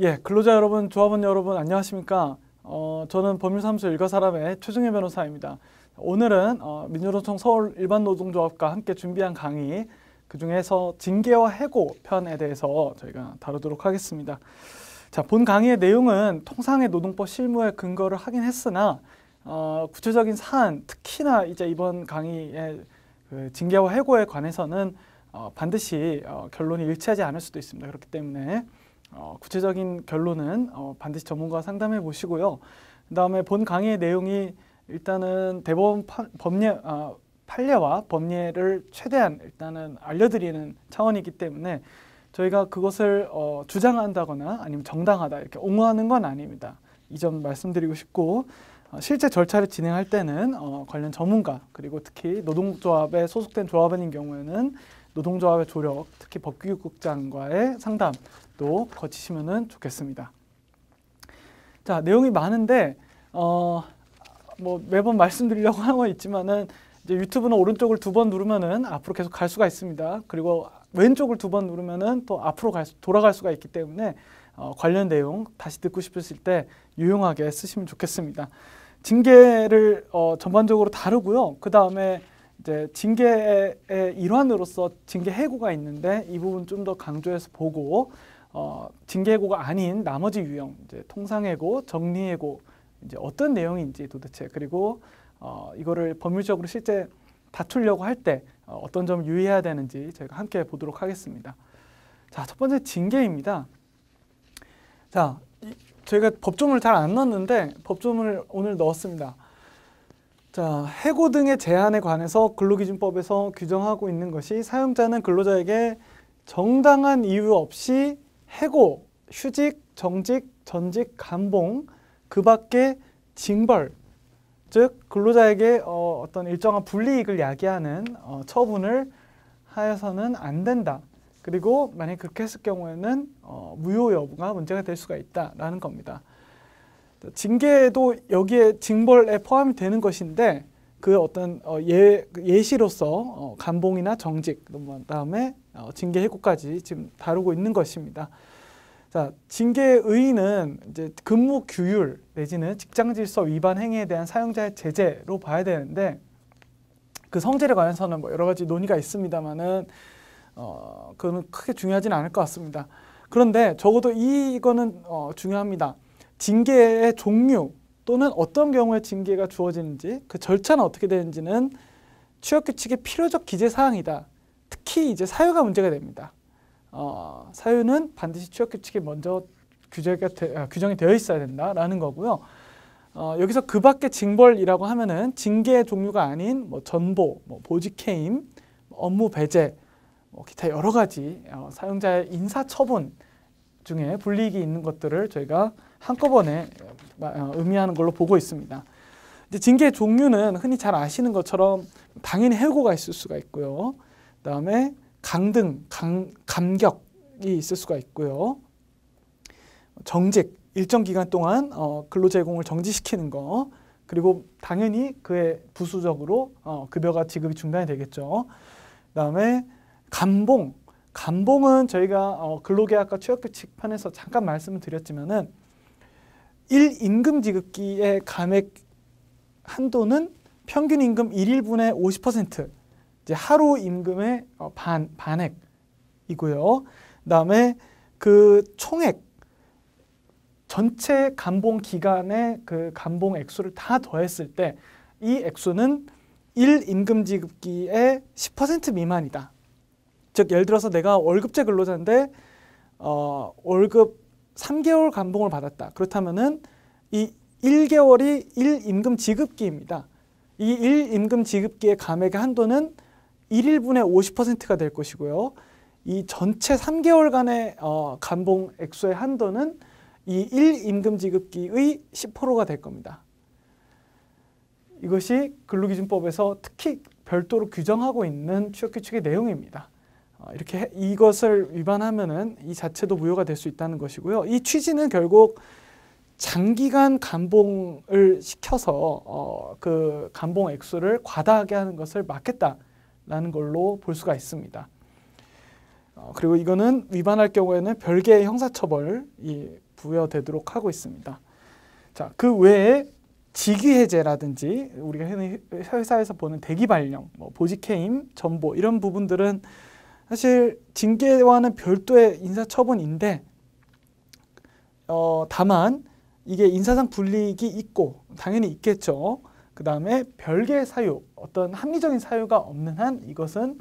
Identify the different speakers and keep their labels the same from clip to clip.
Speaker 1: 예, 근로자 여러분, 조합원 여러분 안녕하십니까? 저는 법률사무소 일가사람의 최중혜 변호사입니다. 오늘은 민주노총 서울 일반노동조합과 함께 준비한 강의, 그중에서 징계와 해고 편에 대해서 저희가 다루도록 하겠습니다. 자, 본 강의의 내용은 통상의 노동법 실무에 근거를 하긴 했으나 구체적인 사안, 특히나 이제 이번 강의의 그 징계와 해고에 관해서는 반드시 결론이 일치하지 않을 수도 있습니다. 그렇기 때문에 구체적인 결론은 반드시 전문가와 상담해 보시고요. 그 다음에 본 강의의 내용이 일단은 대법원 판례와 법례를 최대한 일단은 알려드리는 차원이기 때문에 저희가 그것을 주장한다거나 아니면 정당하다 이렇게 옹호하는 건 아닙니다. 이 점 말씀드리고 싶고, 실제 절차를 진행할 때는 관련 전문가, 그리고 특히 노동조합에 소속된 조합원인 경우에는 노동조합의 조력, 특히 법규국장과의 상담도 거치시면 좋겠습니다. 자, 내용이 많은데 뭐 매번 말씀드리려고 하는 건 있지만은 이제 유튜브는 오른쪽을 2번 누르면은 앞으로 계속 갈 수가 있습니다. 그리고 왼쪽을 2번 누르면은 또 앞으로 돌아갈 수가 있기 때문에 관련 내용 다시 듣고 싶으실 때 유용하게 쓰시면 좋겠습니다. 징계를 전반적으로 다루고요. 그 다음에 이제 징계의 일환으로서 징계 해고가 있는데 이 부분 좀 더 강조해서 보고 징계 해고가 아닌 나머지 유형, 이제 통상해고, 정리해고 이제 어떤 내용인지 도대체, 그리고 이거를 법률적으로 실제 다투려고 할 때 어떤 점을 유의해야 되는지 저희가 함께 보도록 하겠습니다. 자, 첫 번째 징계입니다. 자, 저희가 법조문을 잘 안 넣었는데 법조문을 오늘 넣었습니다. 자, 해고 등의 제한에 관해서 근로기준법에서 규정하고 있는 것이 사용자는 근로자에게 정당한 이유 없이 해고, 휴직, 정직, 전직, 감봉, 그 밖에 징벌, 즉 근로자에게 어떤 일정한 불이익을 야기하는 처분을 하여서는 안 된다. 그리고 만약 그렇게 했을 경우에는 무효 여부가 문제가 될 수가 있다라는 겁니다. 징계도 여기에 징벌에 포함이 되는 것인데 그 어떤 예시로서 감봉이나 정직, 그다음에 징계 해고까지 지금 다루고 있는 것입니다. 자, 징계의 의의는 이제 근무 규율 내지는 직장 질서 위반 행위에 대한 사용자의 제재로 봐야 되는데, 그 성질에 관해서는 뭐 여러 가지 논의가 있습니다만은 그거는 크게 중요하지는 않을 것 같습니다. 그런데 적어도 이거는 중요합니다. 징계의 종류 또는 어떤 경우에 징계가 주어지는지, 그 절차는 어떻게 되는지는 취업규칙의 필요적 기재사항이다. 특히 이제 사유가 문제가 됩니다. 사유는 반드시 취업규칙에 먼저 규정이 되어 있어야 된다라는 거고요. 여기서 그 밖에 징벌이라고 하면은 징계의 종류가 아닌 뭐 전보, 뭐 보직해임, 업무 배제, 기타 여러 가지 사용자의 인사처분 중에 불이익이 있는 것들을 저희가 한꺼번에 의미하는 걸로 보고 있습니다. 이제 징계의 종류는 흔히 잘 아시는 것처럼 당연히 해고가 있을 수가 있고요. 그다음에 강등, 감격이 있을 수가 있고요. 정직, 일정 기간 동안 근로 제공을 정지시키는 거, 그리고 당연히 그에 부수적으로 급여가 지급이 중단이 되겠죠. 그다음에 감봉, 감봉은 저희가 근로계약과 취업규칙 편에서 잠깐 말씀을 드렸지만은 1임금 지급기의 감액 한도는 평균 임금 1일분의 50%, 이제 하루 임금의 반액이고요. 그다음에 그 총액, 전체 감봉 기간의 그 감봉 액수를 다 더했을 때 이 액수는 1임금 지급기의 10% 미만이다. 즉 예를 들어서 내가 월급제 근로자인데 월급 3개월 감봉을 받았다. 그렇다면은 이 1개월이 1임금 지급기입니다. 이 1임금 지급기의 감액의 한도는 1일분의 50%가 될 것이고요. 이 전체 3개월간의 감봉 액수의 한도는 이 1임금 지급기의 10%가 될 겁니다. 이것이 근로기준법에서 특히 별도로 규정하고 있는 취업규칙의 내용입니다. 이렇게 이것을 위반하면은 이 자체도 무효가 될 수 있다는 것이고요. 이 취지는 결국 장기간 감봉을 시켜서 그 감봉 액수를 과다하게 하는 것을 막겠다라는 걸로 볼 수가 있습니다. 그리고 이거는 위반할 경우에는 별개의 형사처벌이 부여되도록 하고 있습니다. 자, 그 외에 직위해제라든지 우리가 흔히 회사에서 보는 대기발령, 보직해임, 전보 이런 부분들은 사실 징계와는 별도의 인사처분인데 다만 이게 인사상 불이익이 있고 당연히 있겠죠. 그 다음에 별개의 사유, 어떤 합리적인 사유가 없는 한 이것은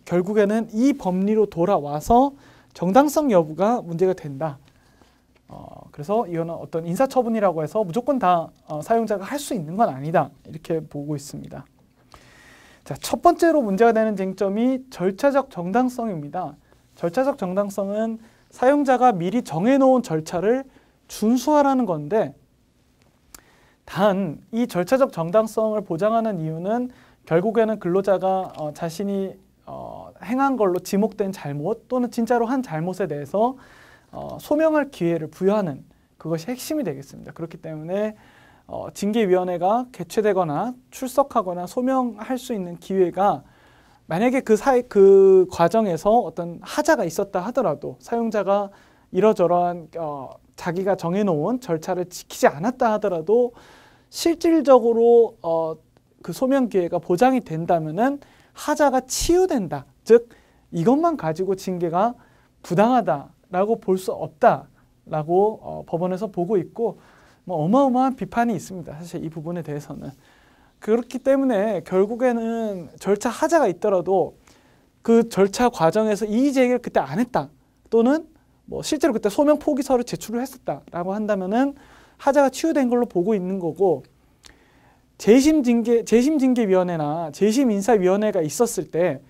Speaker 1: 결국에는 이 법리로 돌아와서 정당성 여부가 문제가 된다. 그래서 이거는 어떤 인사처분이라고 해서 무조건 다 사용자가 할 수 있는 건 아니다. 이렇게 보고 있습니다. 자, 첫 번째로 문제가 되는 쟁점이 절차적 정당성입니다. 절차적 정당성은 사용자가 미리 정해놓은 절차를 준수하라는 건데 단 이 절차적 정당성을 보장하는 이유는 결국에는 근로자가 자신이 행한 걸로 지목된 잘못 또는 진짜로 한 잘못에 대해서 소명할 기회를 부여하는 그것이 핵심이 되겠습니다. 그렇기 때문에 징계위원회가 개최되거나 출석하거나 소명할 수 있는 기회가 만약에 그 과정에서 어떤 하자가 있었다 하더라도 사용자가 이러저러한 자기가 정해놓은 절차를 지키지 않았다 하더라도 실질적으로 그 소명 기회가 보장이 된다면은 하자가 치유된다. 즉 이것만 가지고 징계가 부당하다라고 볼 수 없다라고 법원에서 보고 있고 어마어마한 비판이 있습니다. 사실 이 부분에 대해서는. 그렇기 때문에 결국에는 절차 하자가 있더라도 그 절차 과정에서 이의 제기를 그때 안 했다 또는 실제로 그때 소명 포기서를 제출을 했었다라고 한다면은 하자가 치유된 걸로 보고 있는 거고 재심징계위원회나 재심인사위원회가 있었을 때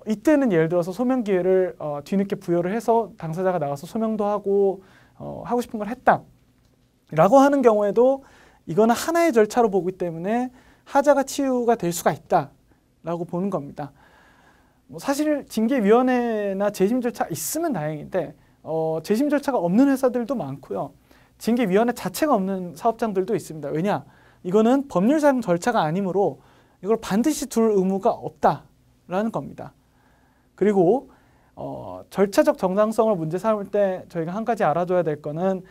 Speaker 1: 이때는 예를 들어서 소명 기회를 뒤늦게 부여를 해서 당사자가 나가서 소명도 하고 하고 싶은 걸 했다라고 하는 경우에도 이거는 하나의 절차로 보기 때문에 하자가 치유가 될 수가 있다라고 보는 겁니다. 사실 징계위원회나 재심 절차 있으면 다행인데 재심 절차가 없는 회사들도 많고요. 징계위원회 자체가 없는 사업장들도 있습니다. 왜냐? 이거는 법률상 절차가 아니므로 이걸 반드시 둘 의무가 없다라는 겁니다. 그리고 절차적 정당성을 문제 삼을 때 저희가 한 가지 알아둬야 될 거는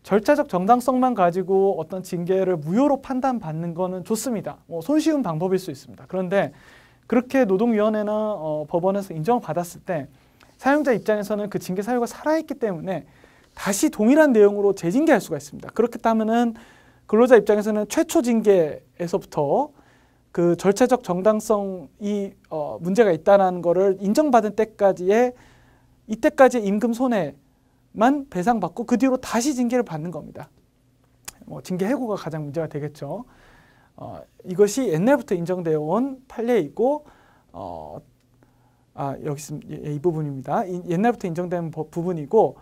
Speaker 1: 절차적 정당성만 가지고 어떤 징계를 무효로 판단받는 거는 좋습니다. 손쉬운 방법일 수 있습니다. 그런데 그렇게 노동위원회나 법원에서 인정을 받았을 때 사용자 입장에서는 그 징계 사유가 살아있기 때문에 다시 동일한 내용으로 재징계할 수가 있습니다. 그렇다면은 근로자 입장에서는 최초 징계에서부터 그 절차적 정당성이 문제가 있다는 것을 인정받은 때까지의 이때까지의 임금 손해만 배상받고 그 뒤로 다시 징계를 받는 겁니다. 징계 해고가 가장 문제가 되겠죠. 이것이 옛날부터 인정되어 온 판례이고 여기 있습니다. 이 부분입니다. 옛날부터 인정된 부분이고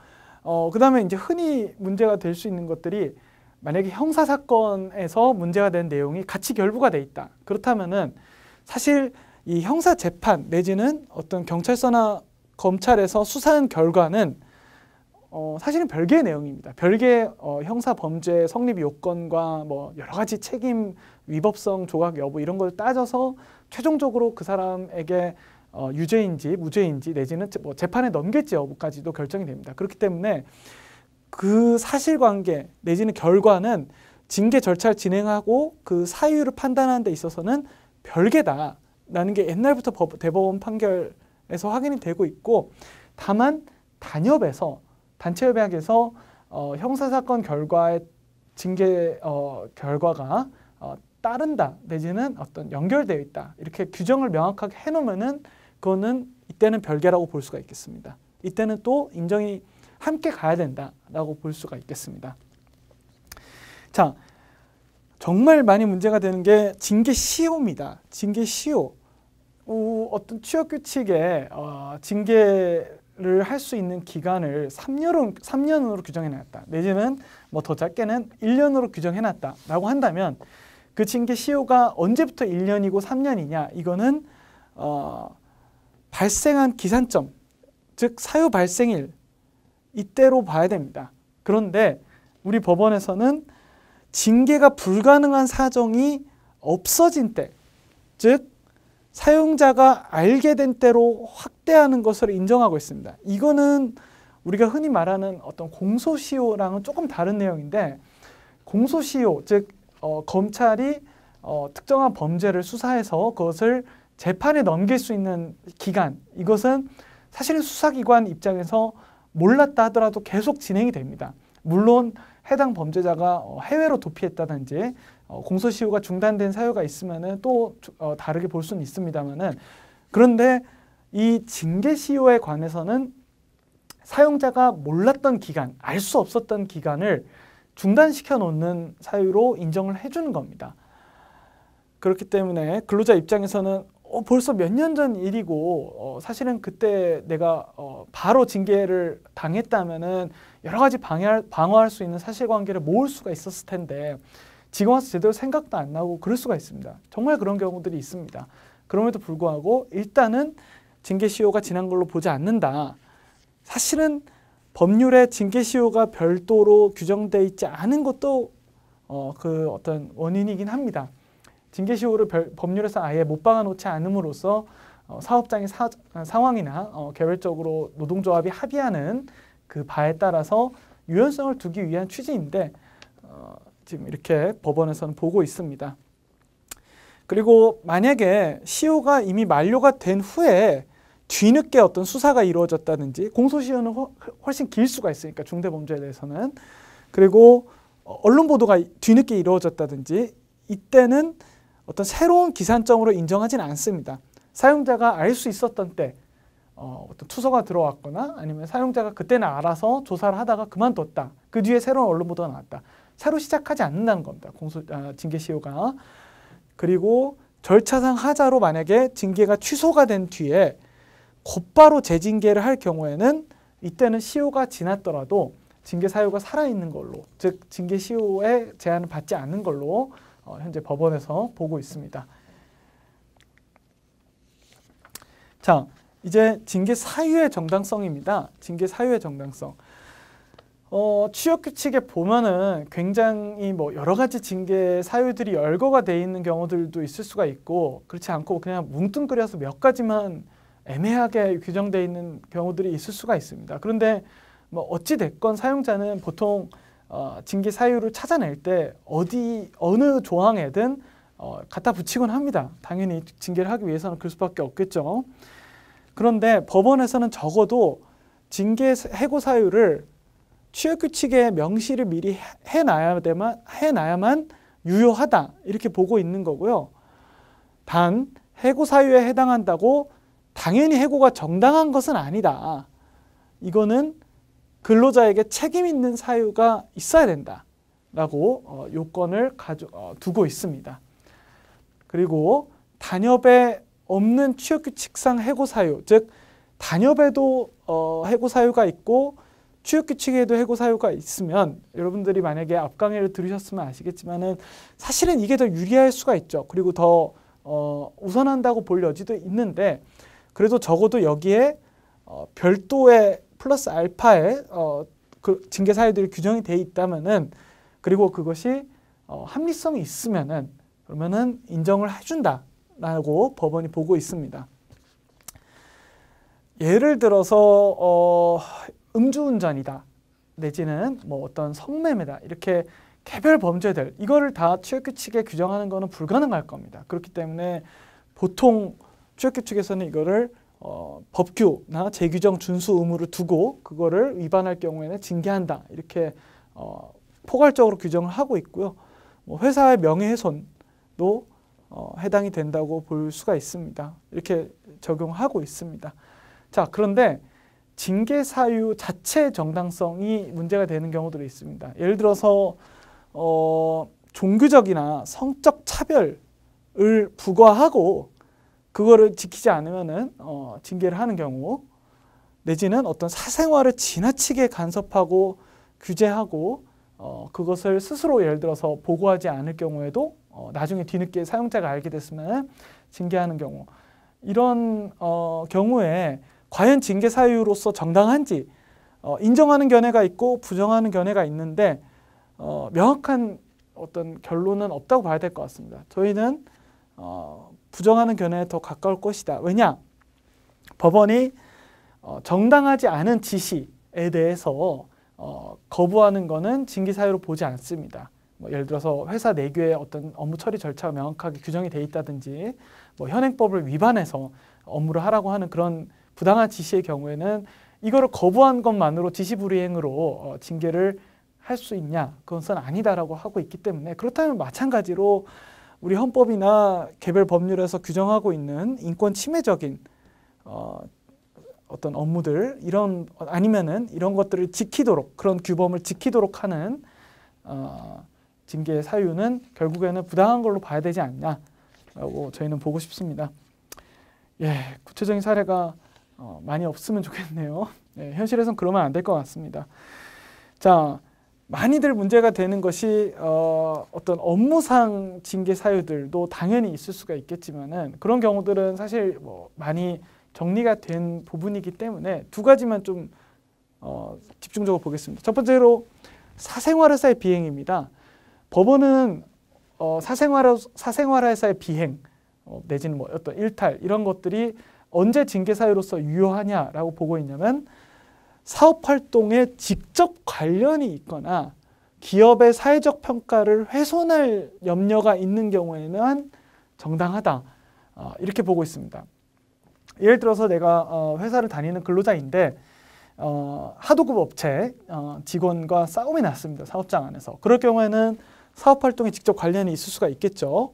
Speaker 1: 그 다음에 이제 흔히 문제가 될 수 있는 것들이 만약에 형사사건에서 문제가 된 내용이 같이 결부가 돼 있다. 그렇다면은 사실 이 형사재판 내지는 어떤 경찰서나 검찰에서 수사한 결과는 사실은 별개의 내용입니다. 별개의 형사범죄 성립 요건과 여러 가지 책임 위법성 조각 여부 이런 걸 따져서 최종적으로 그 사람에게 유죄인지 무죄인지 내지는 재판에 넘길지 여부까지도 결정이 됩니다. 그렇기 때문에 그 사실관계 내지는 결과는 징계 절차를 진행하고 그 사유를 판단하는 데 있어서는 별개다라는 게 옛날부터 대법원 판결에서 확인이 되고 있고 다만 단협에서 단체협약에서 형사사건 결과의 징계 결과가 따른다 내지는 어떤 연결되어 있다 이렇게 규정을 명확하게 해놓으면은 그거는 이때는 별개라고 볼 수가 있겠습니다. 이때는 또 인정이 함께 가야 된다라고 볼 수가 있겠습니다. 자, 정말 많이 문제가 되는 게 징계 시효입니다. 징계 시효. 어떤 취업 규칙에 징계를 할 수 있는 기간을 3년으로 규정해 놨다. 내지는 더 짧게는 1년으로 규정해 놨다라고 한다면 그 징계 시효가 언제부터 1년이고 3년이냐? 이거는 발생한 기산점, 즉 사유 발생일 이때로 봐야 됩니다. 그런데 우리 법원에서는 징계가 불가능한 사정이 없어진 때, 즉 사용자가 알게 된 대로 확대하는 것을 인정하고 있습니다. 이거는 우리가 흔히 말하는 어떤 공소시효랑은 조금 다른 내용인데, 공소시효, 즉 검찰이 특정한 범죄를 수사해서 그것을 재판에 넘길 수 있는 기간, 이것은 사실은 수사기관 입장에서 몰랐다 하더라도 계속 진행이 됩니다. 물론 해당 범죄자가 해외로 도피했다든지 공소시효가 중단된 사유가 있으면은 또 다르게 볼 수는 있습니다만은, 그런데 이 징계시효에 관해서는 사용자가 몰랐던 기간, 알 수 없었던 기간을 중단시켜 놓는 사유로 인정을 해주는 겁니다. 그렇기 때문에 근로자 입장에서는 벌써 몇 년 전 일이고 사실은 그때 내가 바로 징계를 당했다면은 여러 가지 방어할 수 있는 사실관계를 모을 수가 있었을 텐데 지금 와서 제대로 생각도 안 나고 그럴 수가 있습니다. 정말 그런 경우들이 있습니다. 그럼에도 불구하고 일단은 징계시효가 지난 걸로 보지 않는다. 사실은 법률에 징계시효가 별도로 규정되어 있지 않은 것도 그 어떤 원인이긴 합니다. 징계시효를 법률에서 아예 못 박아놓지 않음으로써 사업장의 상황이나 개별적으로 노동조합이 합의하는 그 바에 따라서 유연성을 두기 위한 취지인데 지금 이렇게 법원에서는 보고 있습니다. 그리고 만약에 시효가 이미 만료가 된 후에 뒤늦게 어떤 수사가 이루어졌다든지, 공소시효는 훨씬 길 수가 있으니까 중대범죄에 대해서는, 그리고 언론 보도가 뒤늦게 이루어졌다든지, 이때는 어떤 새로운 기산점으로 인정하지는 않습니다. 사용자가 알 수 있었던 때 어떤 투서가 들어왔거나 아니면 사용자가 그때는 알아서 조사를 하다가 그만뒀다. 그 뒤에 새로운 언론 보도가 나왔다. 새로 시작하지 않는다는 겁니다. 징계시효가. 그리고 절차상 하자로 만약에 징계가 취소가 된 뒤에 곧바로 재징계를 할 경우에는 이때는 시효가 지났더라도 징계 사유가 살아있는 걸로, 즉 징계시효에 제한을 받지 않는 걸로 현재 법원에서 보고 있습니다. 자, 이제 징계 사유의 정당성입니다. 징계 사유의 정당성. 취업규칙에 보면은 굉장히 여러 가지 징계 사유들이 열거가 돼 있는 경우들도 있을 수가 있고, 그렇지 않고 그냥 뭉뚱그려서 몇 가지만 애매하게 규정되어 있는 경우들이 있을 수가 있습니다. 그런데 어찌 됐건 사용자는 보통 징계 사유를 찾아낼 때 어느 조항에든 갖다 붙이곤 합니다. 당연히 징계를 하기 위해서는 그럴 수밖에 없겠죠. 그런데 법원에서는 적어도 징계 해고 사유를 취업규칙에 명시를 미리 해놔야만 유효하다, 이렇게 보고 있는 거고요. 단 해고 사유에 해당한다고 당연히 해고가 정당한 것은 아니다. 이거는 근로자에게 책임 있는 사유가 있어야 된다라고 요건을 두고 있습니다. 그리고 단협에 없는 취업규칙상 해고 사유, 즉 단협에도 해고 사유가 있고 취업규칙에도 해고 사유가 있으면, 여러분들이 만약에 앞 강의를 들으셨으면 아시겠지만은 사실은 이게 더 유리할 수가 있죠. 그리고 더 우선한다고 볼 여지도 있는데, 그래도 적어도 여기에 별도의 플러스 알파의 그 징계 사유들이 규정이 돼 있다면은, 그리고 그것이 합리성이 있으면은, 그러면은 인정을 해준다라고 법원이 보고 있습니다. 예를 들어서 음주운전이다, 내지는 어떤 성매매다, 이렇게 개별 범죄들, 이거를 다 취업규칙에 규정하는 것은 불가능할 겁니다. 그렇기 때문에 보통 취업규칙에서는 이거를 법규나 재규정 준수 의무를 두고 그거를 위반할 경우에는 징계한다, 이렇게 포괄적으로 규정을 하고 있고요. 회사의 명예훼손도 해당이 된다고 볼 수가 있습니다. 이렇게 적용하고 있습니다. 자, 그런데 징계 사유 자체의 정당성이 문제가 되는 경우들이 있습니다. 예를 들어서 종교적이나 성적 차별을 부과하고 그거를 지키지 않으면은 징계를 하는 경우, 내지는 어떤 사생활을 지나치게 간섭하고 규제하고 그것을 스스로 예를 들어서 보고하지 않을 경우에도 나중에 뒤늦게 사용자가 알게 됐으면 징계하는 경우, 이런 경우에 과연 징계 사유로서 정당한지 인정하는 견해가 있고 부정하는 견해가 있는데 명확한 어떤 결론은 없다고 봐야 될 것 같습니다. 저희는 부정하는 견해에 더 가까울 것이다. 왜냐? 법원이 정당하지 않은 지시에 대해서 거부하는 것은 징계 사유로 보지 않습니다. 뭐 예를 들어서 회사 내규의 어떤 업무 처리 절차가 명확하게 규정이 돼 있다든지 뭐 현행법을 위반해서 업무를 하라고 하는 그런 부당한 지시의 경우에는 이거를 거부한 것만으로 지시불이행으로 징계를 할 수 있냐? 그것은 아니다라고 하고 있기 때문에 그렇다면 마찬가지로 우리 헌법이나 개별 법률에서 규정하고 있는 인권 침해적인 어떤 업무들 아니면은 이런 것들을 지키도록 그런 규범을 지키도록 하는 징계 사유는 결국에는 부당한 걸로 봐야 되지 않냐라고 저희는 보고 싶습니다. 예, 구체적인 사례가 많이 없으면 좋겠네요. 예, 현실에서는 그러면 안 될 것 같습니다. 자, 많이들 문제가 되는 것이 어떤 업무상 징계 사유들도 당연히 있을 수가 있겠지만은 그런 경우들은 사실 뭐 많이 정리가 된 부분이기 때문에 두 가지만 좀 집중적으로 보겠습니다. 첫 번째로 사생활회사의 비행입니다. 법원은 사생활회사의 비행 내지는 뭐 어떤 일탈 이런 것들이 언제 징계 사유로서 유효하냐라고 보고 있냐면 사업활동에 직접 관련이 있거나 기업의 사회적 평가를 훼손할 염려가 있는 경우에는 정당하다. 이렇게 보고 있습니다. 예를 들어서 내가 회사를 다니는 근로자인데 하도급 업체 직원과 싸움이 났습니다. 사업장 안에서. 그럴 경우에는 사업활동에 직접 관련이 있을 수가 있겠죠.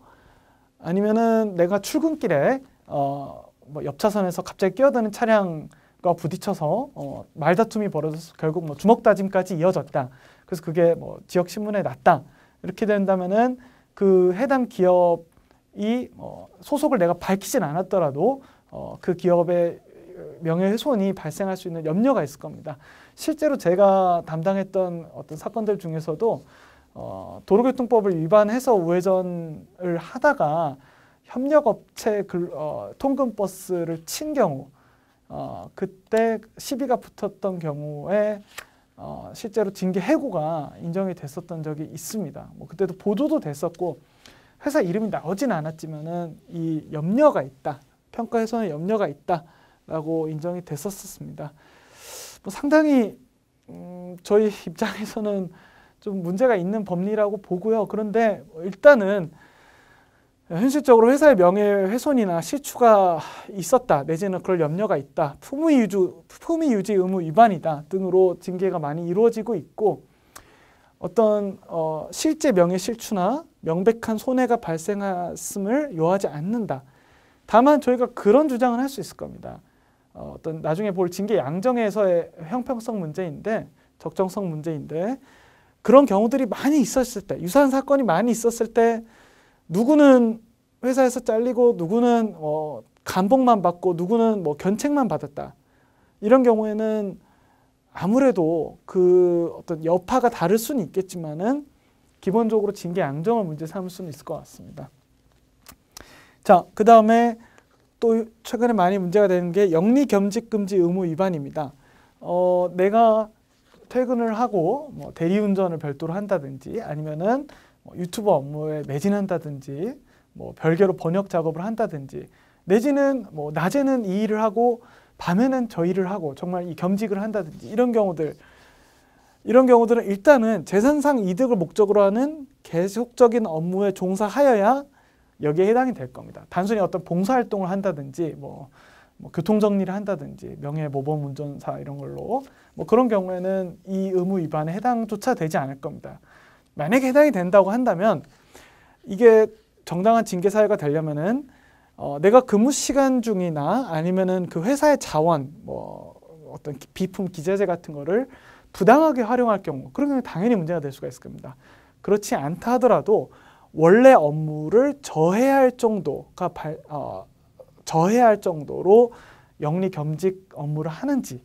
Speaker 1: 아니면은 내가 출근길에 뭐 옆차선에서 갑자기 끼어드는 차량과 부딪혀서 말다툼이 벌어져서 결국 뭐 주먹 다짐까지 이어졌다. 그래서 그게 뭐 지역 신문에 났다. 이렇게 된다면은 그 해당 기업이 소속을 내가 밝히진 않았더라도 그 기업의 명예훼손이 발생할 수 있는 염려가 있을 겁니다. 실제로 제가 담당했던 어떤 사건들 중에서도 도로교통법을 위반해서 우회전을 하다가 협력업체 통근버스를 친 경우 그때 시비가 붙었던 경우에 실제로 징계 해고가 인정이 됐었던 적이 있습니다. 뭐 그때도 보도도 됐었고 회사 이름이 나오진 않았지만은 이 염려가 있다. 평가 훼손의 염려가 있다라고 인정이 됐었습니다. 뭐 상당히 저희 입장에서는 좀 문제가 있는 법리라고 보고요. 그런데 일단은 현실적으로 회사의 명예훼손이나 실추가 있었다 내지는 그럴 염려가 있다, 품위유지 의무 위반이다 등으로 징계가 많이 이루어지고 있고 어떤 실제 명예실추나 명백한 손해가 발생했음을 요하지 않는다. 다만 저희가 그런 주장을 할 수 있을 겁니다. 어떤 나중에 볼 징계 양정에서의 형평성 문제인데 적정성 문제인데 그런 경우들이 많이 있었을 때 유사한 사건이 많이 있었을 때 누구는 회사에서 잘리고 누구는 감봉만 받고 누구는 뭐 견책만 받았다. 이런 경우에는 아무래도 그 어떤 여파가 다를 수는 있겠지만은 기본적으로 징계 양정을 문제 삼을 수는 있을 것 같습니다. 자, 그 다음에 또 최근에 많이 문제가 되는 게 영리겸직금지 의무 위반입니다. 내가 퇴근을 하고 뭐 대리운전을 별도로 한다든지 아니면은 유튜버 업무에 매진한다든지 뭐 별개로 번역 작업을 한다든지 내지는 뭐 낮에는 이 일을 하고 밤에는 저 일을 하고 정말 이 겸직을 한다든지 이런 경우들은 일단은 재산상 이득을 목적으로 하는 계속적인 업무에 종사하여야 여기에 해당이 될 겁니다. 단순히 어떤 봉사활동을 한다든지 뭐 교통정리를 한다든지 명예모범 운전사 이런 걸로 뭐 그런 경우에는 이 의무 위반에 해당조차 되지 않을 겁니다. 만약에 해당이 된다고 한다면 이게 정당한 징계 사유가 되려면은 내가 근무 시간 중이나 아니면은 그 회사의 자원 뭐 어떤 비품 기재재 같은 거를 부당하게 활용할 경우 그러면 당연히 문제가 될 수가 있을 겁니다. 그렇지 않다 하더라도 원래 업무를 저해할 정도로 영리겸직 업무를 하는지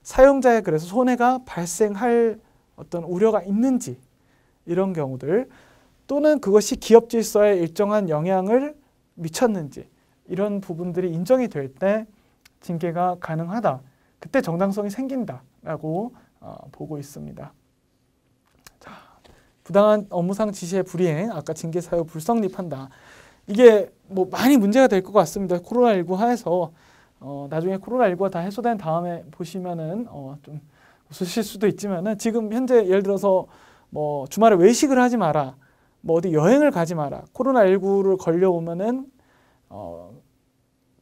Speaker 1: 사용자의 그래서 손해가 발생할 어떤 우려가 있는지 이런 경우들 또는 그것이 기업 질서에 일정한 영향을 미쳤는지 이런 부분들이 인정이 될 때 징계가 가능하다. 그때 정당성이 생긴다라고 보고 있습니다. 자, 부당한 업무상 지시의 불이행, 아까 징계 사유 불성립한다. 이게 뭐 많이 문제가 될 것 같습니다. 코로나19 하에서 나중에 코로나19가 다 해소된 다음에 보시면은 좀 웃으실 수도 있지만은 지금 현재 예를 들어서 뭐 주말에 외식을 하지 마라, 뭐 어디 여행을 가지 마라, 코로나19를 걸려오면은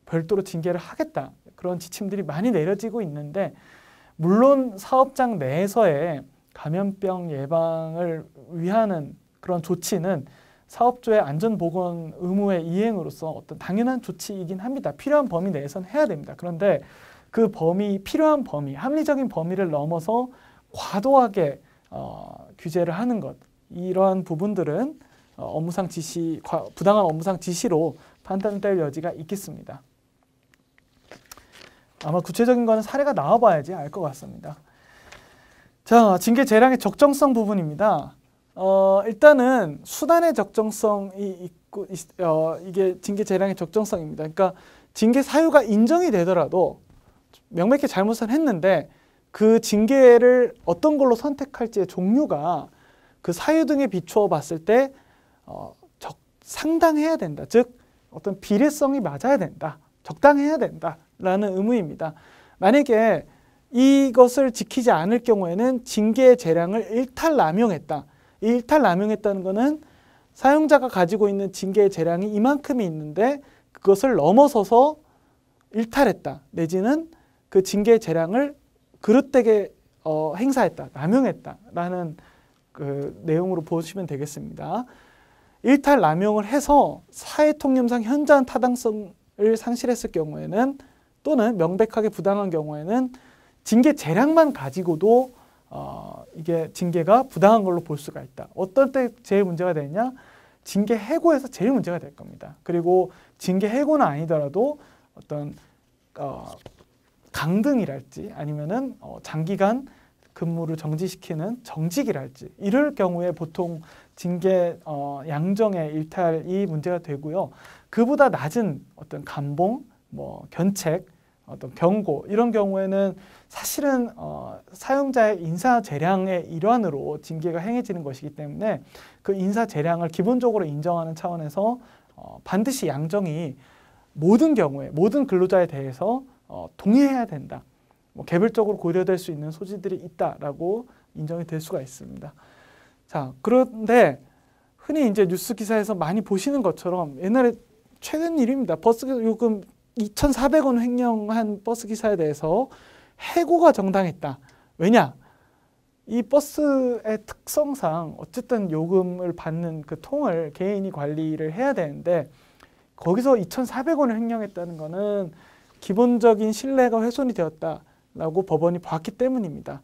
Speaker 1: 별도로 징계를 하겠다, 그런 지침들이 많이 내려지고 있는데, 물론 사업장 내에서의 감염병 예방을 위하는 그런 조치는 사업주의 안전보건 의무의 이행으로서 어떤 당연한 조치이긴 합니다. 필요한 범위 내에서는 해야 됩니다. 그런데 그 범위, 필요한 범위, 합리적인 범위를 넘어서 과도하게 규제를 하는 것, 이러한 부분들은 업무상 지시, 부당한 업무상 지시로 판단될 여지가 있겠습니다. 아마 구체적인 거는 사례가 나와봐야지 알 것 같습니다. 자, 징계 재량의 적정성 부분입니다. 일단은 수단의 적정성이 있고, 이게 징계 재량의 적정성입니다. 그러니까 징계 사유가 인정이 되더라도 명백히 잘못을 했는데 그 징계를 어떤 걸로 선택할지의 종류가 그 사유 등에 비추어 봤을 때 상당해야 된다. 즉 어떤 비례성이 맞아야 된다. 적당해야 된다라는 의무입니다. 만약에 이것을 지키지 않을 경우에는 징계 재량을 일탈남용했다. 이 일탈남용했다는 것은 사용자가 가지고 있는 징계 재량이 이만큼이 있는데 그것을 넘어서서 일탈했다. 내지는 그 징계 재량을 그릇되게 행사했다. 남용했다라는 그 내용으로 보시면 되겠습니다. 일탈남용을 해서 사회통념상 현저한 타당성을 상실했을 경우에는, 또는 명백하게 부당한 경우에는 징계 재량만 가지고도 이게 징계가 부당한 걸로 볼 수가 있다. 어떨 때 제일 문제가 되느냐? 징계 해고에서 제일 문제가 될 겁니다. 그리고 징계 해고는 아니더라도 어떤 강등이랄지 아니면은 장기간 근무를 정지시키는 정직이랄지, 이럴 경우에 보통 징계 양정의 일탈이 문제가 되고요. 그보다 낮은 어떤 감봉, 뭐 견책, 어떤 경고, 이런 경우에는 사실은 사용자의 인사 재량의 일환으로 징계가 행해지는 것이기 때문에 그 인사 재량을 기본적으로 인정하는 차원에서 반드시 양정이 모든 경우에 모든 근로자에 대해서 동의해야 된다. 뭐 개별적으로 고려될 수 있는 소지들이 있다라고 인정이 될 수가 있습니다. 자, 그런데 흔히 이제 뉴스 기사에서 많이 보시는 것처럼 옛날에 최근 일입니다. 버스 요금 2,400원 횡령한 버스 기사에 대해서 해고가 정당했다. 왜냐? 이 버스의 특성상 어쨌든 요금을 받는 그 통을 개인이 관리를 해야 되는데 거기서 2,400원을 횡령했다는 것은 기본적인 신뢰가 훼손이 되었다라고 법원이 봤기 때문입니다.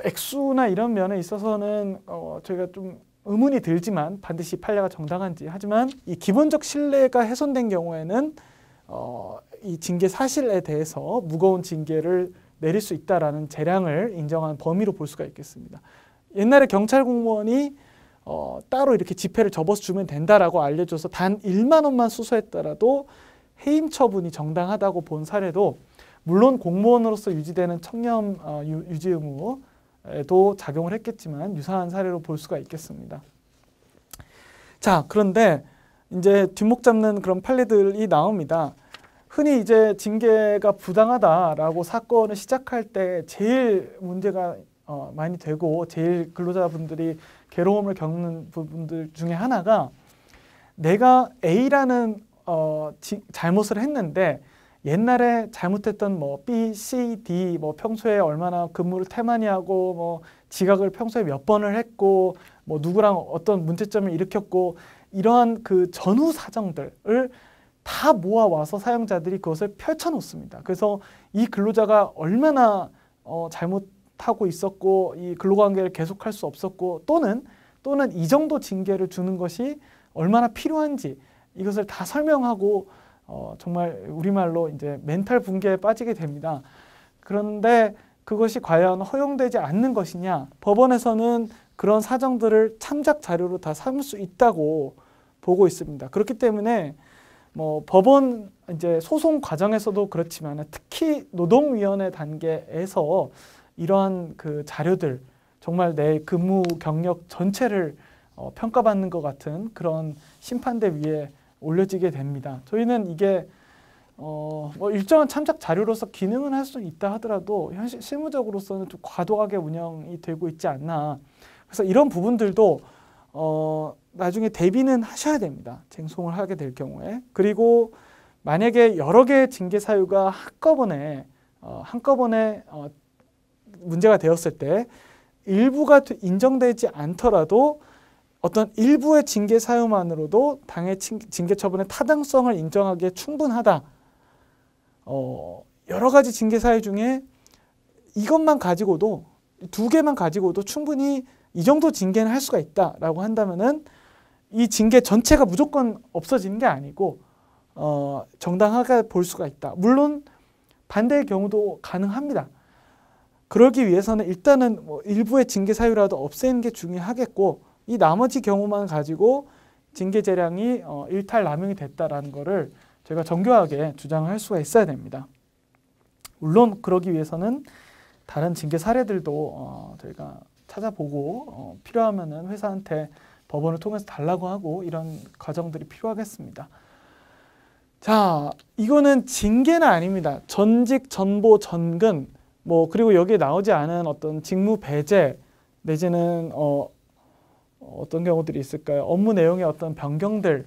Speaker 1: 액수나 이런 면에 있어서는 저희가 좀 의문이 들지만 반드시 판례가 정당한지, 하지만 이 기본적 신뢰가 훼손된 경우에는 이 징계 사실에 대해서 무거운 징계를 내릴 수 있다라는 재량을 인정한 범위로 볼 수가 있겠습니다. 옛날에 경찰 공무원이 따로 이렇게 지폐를 접어서 주면 된다라고 알려줘서 단 1만 원만 수수했더라도 해임 처분이 정당하다고 본 사례도, 물론 공무원으로서 유지되는 청렴 유지 의무에도 작용을 했겠지만 유사한 사례로 볼 수가 있겠습니다. 자, 그런데 이제 뒷목 잡는 그런 판례들이 나옵니다. 흔히 이제 징계가 부당하다라고 사건을 시작할 때 제일 문제가 많이 되고 제일 근로자분들이 괴로움을 겪는 부분들 중에 하나가, 내가 A라는 잘못을 했는데 옛날에 잘못했던 뭐 B, C, D, 뭐 평소에 얼마나 근무를 태만히 하고 뭐 지각을 평소에 몇 번을 했고 뭐 누구랑 어떤 문제점을 일으켰고, 이러한 그 전후 사정들을 다 모아와서 사용자들이 그것을 펼쳐놓습니다. 그래서 이 근로자가 얼마나 잘못하고 있었고 이 근로관계를 계속할 수 없었고, 또는 이 정도 징계를 주는 것이 얼마나 필요한지 이것을 다 설명하고 정말 우리말로 이제 멘탈 붕괴에 빠지게 됩니다. 그런데 그것이 과연 허용되지 않는 것이냐? 법원에서는 그런 사정들을 참작 자료로 다 삼을 수 있다고 보고 있습니다. 그렇기 때문에 뭐 법원 이제 소송 과정에서도 그렇지만 특히 노동위원회 단계에서 이러한 그 자료들, 정말 내 근무 경력 전체를 평가받는 것 같은 그런 심판대 위에 올려지게 됩니다. 저희는 이게 뭐 일정한 참작 자료로서 기능은 할 수 있다 하더라도 현실 실무적으로서는 좀 과도하게 운영이 되고 있지 않나. 그래서 이런 부분들도 나중에 대비는 하셔야 됩니다. 쟁송을 하게 될 경우에. 그리고 만약에 여러 개의 징계 사유가 한꺼번에 문제가 되었을 때 일부가 인정되지 않더라도 어떤 일부의 징계 사유만으로도 당의 징계 처분의 타당성을 인정하기에 충분하다. 여러 가지 징계 사유 중에 이것만 가지고도 2개만 가지고도 충분히 이 정도 징계는 할 수가 있다라고 한다면은 이 징계 전체가 무조건 없어지는 게 아니고 정당하게 볼 수가 있다. 물론 반대의 경우도 가능합니다. 그러기 위해서는 일단은 뭐 일부의 징계 사유라도 없애는 게 중요하겠고 이 나머지 경우만 가지고 징계 재량이 일탈 남용이 됐다라는 거를 저희가 정교하게 주장할 수가 있어야 됩니다. 물론 그러기 위해서는 다른 징계 사례들도 저희가 찾아보고 필요하면은 회사한테 법원을 통해서 달라고 하고 이런 과정들이 필요하겠습니다. 자, 이거는 징계는 아닙니다. 전직, 전보, 전근 뭐 그리고 여기에 나오지 않은 어떤 직무 배제 내지는 어떤 경우들이 있을까요? 업무 내용의 어떤 변경들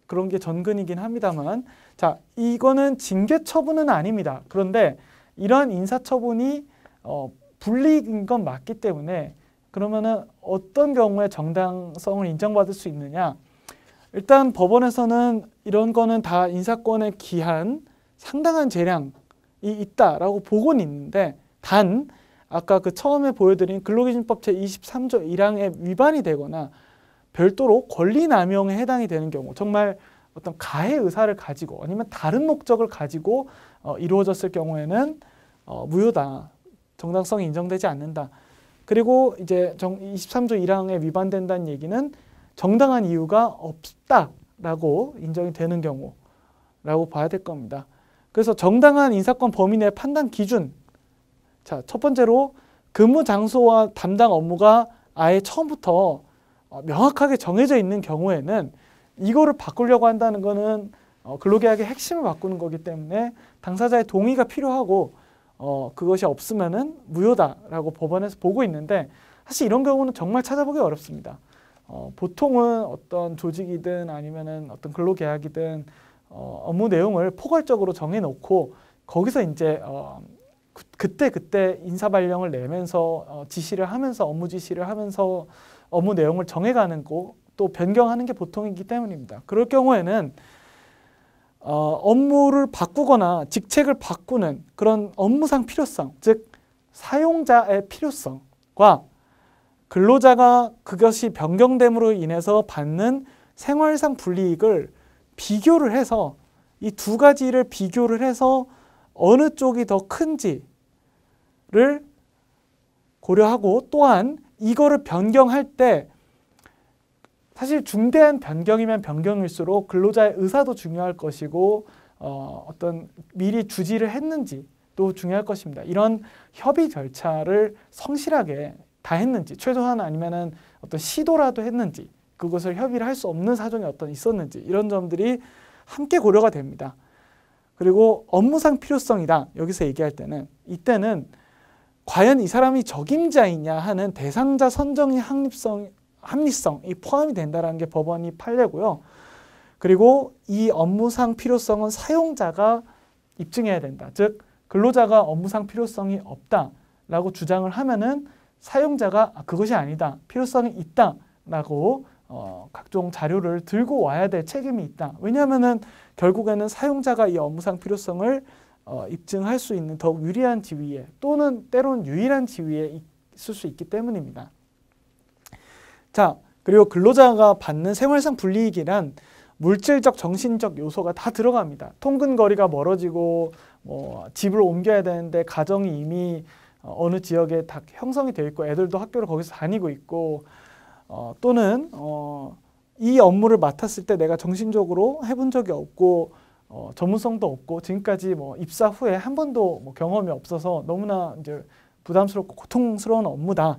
Speaker 1: 그런 게 전근이긴 합니다만 자, 이거는 징계 처분은 아닙니다. 그런데 이러한 인사처분이 불이익인 건 맞기 때문에 그러면은 어떤 경우에 정당성을 인정받을 수 있느냐? 일단 법원에서는 이런 거는 다 인사권에 기한 상당한 재량이 있다라고 보고는 있는데 단 아까 그 처음에 보여드린 근로기준법 제23조 1항에 위반이 되거나 별도로 권리남용에 해당이 되는 경우 정말 어떤 가해 의사를 가지고 아니면 다른 목적을 가지고 이루어졌을 경우에는 무효다. 정당성이 인정되지 않는다. 그리고 이제 23조 1항에 위반된다는 얘기는 정당한 이유가 없다라고 인정이 되는 경우라고 봐야 될 겁니다. 그래서 정당한 인사권 범위 내 판단 기준. 자, 첫 번째로 근무 장소와 담당 업무가 아예 처음부터 명확하게 정해져 있는 경우에는 이거를 바꾸려고 한다는 거는 근로계약의 핵심을 바꾸는 거기 때문에 당사자의 동의가 필요하고 그것이 없으면은 무효다라고 법원에서 보고 있는데 사실 이런 경우는 정말 찾아보기 어렵습니다. 보통은 어떤 조직이든 아니면은 어떤 근로계약이든 업무 내용을 포괄적으로 정해놓고 거기서 이제 그때 인사발령을 내면서 지시를 하면서 업무 지시를 하면서 업무 내용을 정해가는 거 또 변경하는 게 보통이기 때문입니다. 그럴 경우에는 업무를 바꾸거나 직책을 바꾸는 그런 업무상 필요성, 즉 사용자의 필요성과 근로자가 그것이 변경됨으로 인해서 받는 생활상 불이익을 비교를 해서 이 두 가지를 비교를 해서 어느 쪽이 더 큰지를 고려하고 또한 이거를 변경할 때 사실 중대한 변경이면 변경일수록 근로자의 의사도 중요할 것이고 어떤 미리 주지를 했는지도 중요할 것입니다. 이런 협의 절차를 성실하게 다 했는지 최소한 아니면은 어떤 시도라도 했는지 그것을 협의를 할 수 없는 사정이 어떤 있었는지 이런 점들이 함께 고려가 됩니다. 그리고 업무상 필요성이다. 여기서 얘기할 때는 이때는 과연 이 사람이 적임자이냐 하는 대상자 선정의 합리성이 포함이 된다는 게 법원이 판례고요. 그리고 이 업무상 필요성은 사용자가 입증해야 된다. 즉 근로자가 업무상 필요성이 없다라고 주장을 하면은 사용자가 그것이 아니다. 필요성이 있다라고 각종 자료를 들고 와야 될 책임이 있다. 왜냐하면은 결국에는 사용자가 이 업무상 필요성을 입증할 수 있는 더욱 유리한 지위에 또는 때로는 유일한 지위에 있을 수 있기 때문입니다. 자, 그리고 근로자가 받는 생활상 불이익이란 물질적, 정신적 요소가 다 들어갑니다. 통근 거리가 멀어지고 집을 옮겨야 되는데 가정이 이미 어느 지역에 다 형성이 되어 있고 애들도 학교를 거기서 다니고 있고 또는 이 업무를 맡았을 때 내가 정신적으로 해본 적이 없고 전문성도 없고 지금까지 입사 후에 한 번도 경험이 없어서 너무나 이제 부담스럽고 고통스러운 업무다.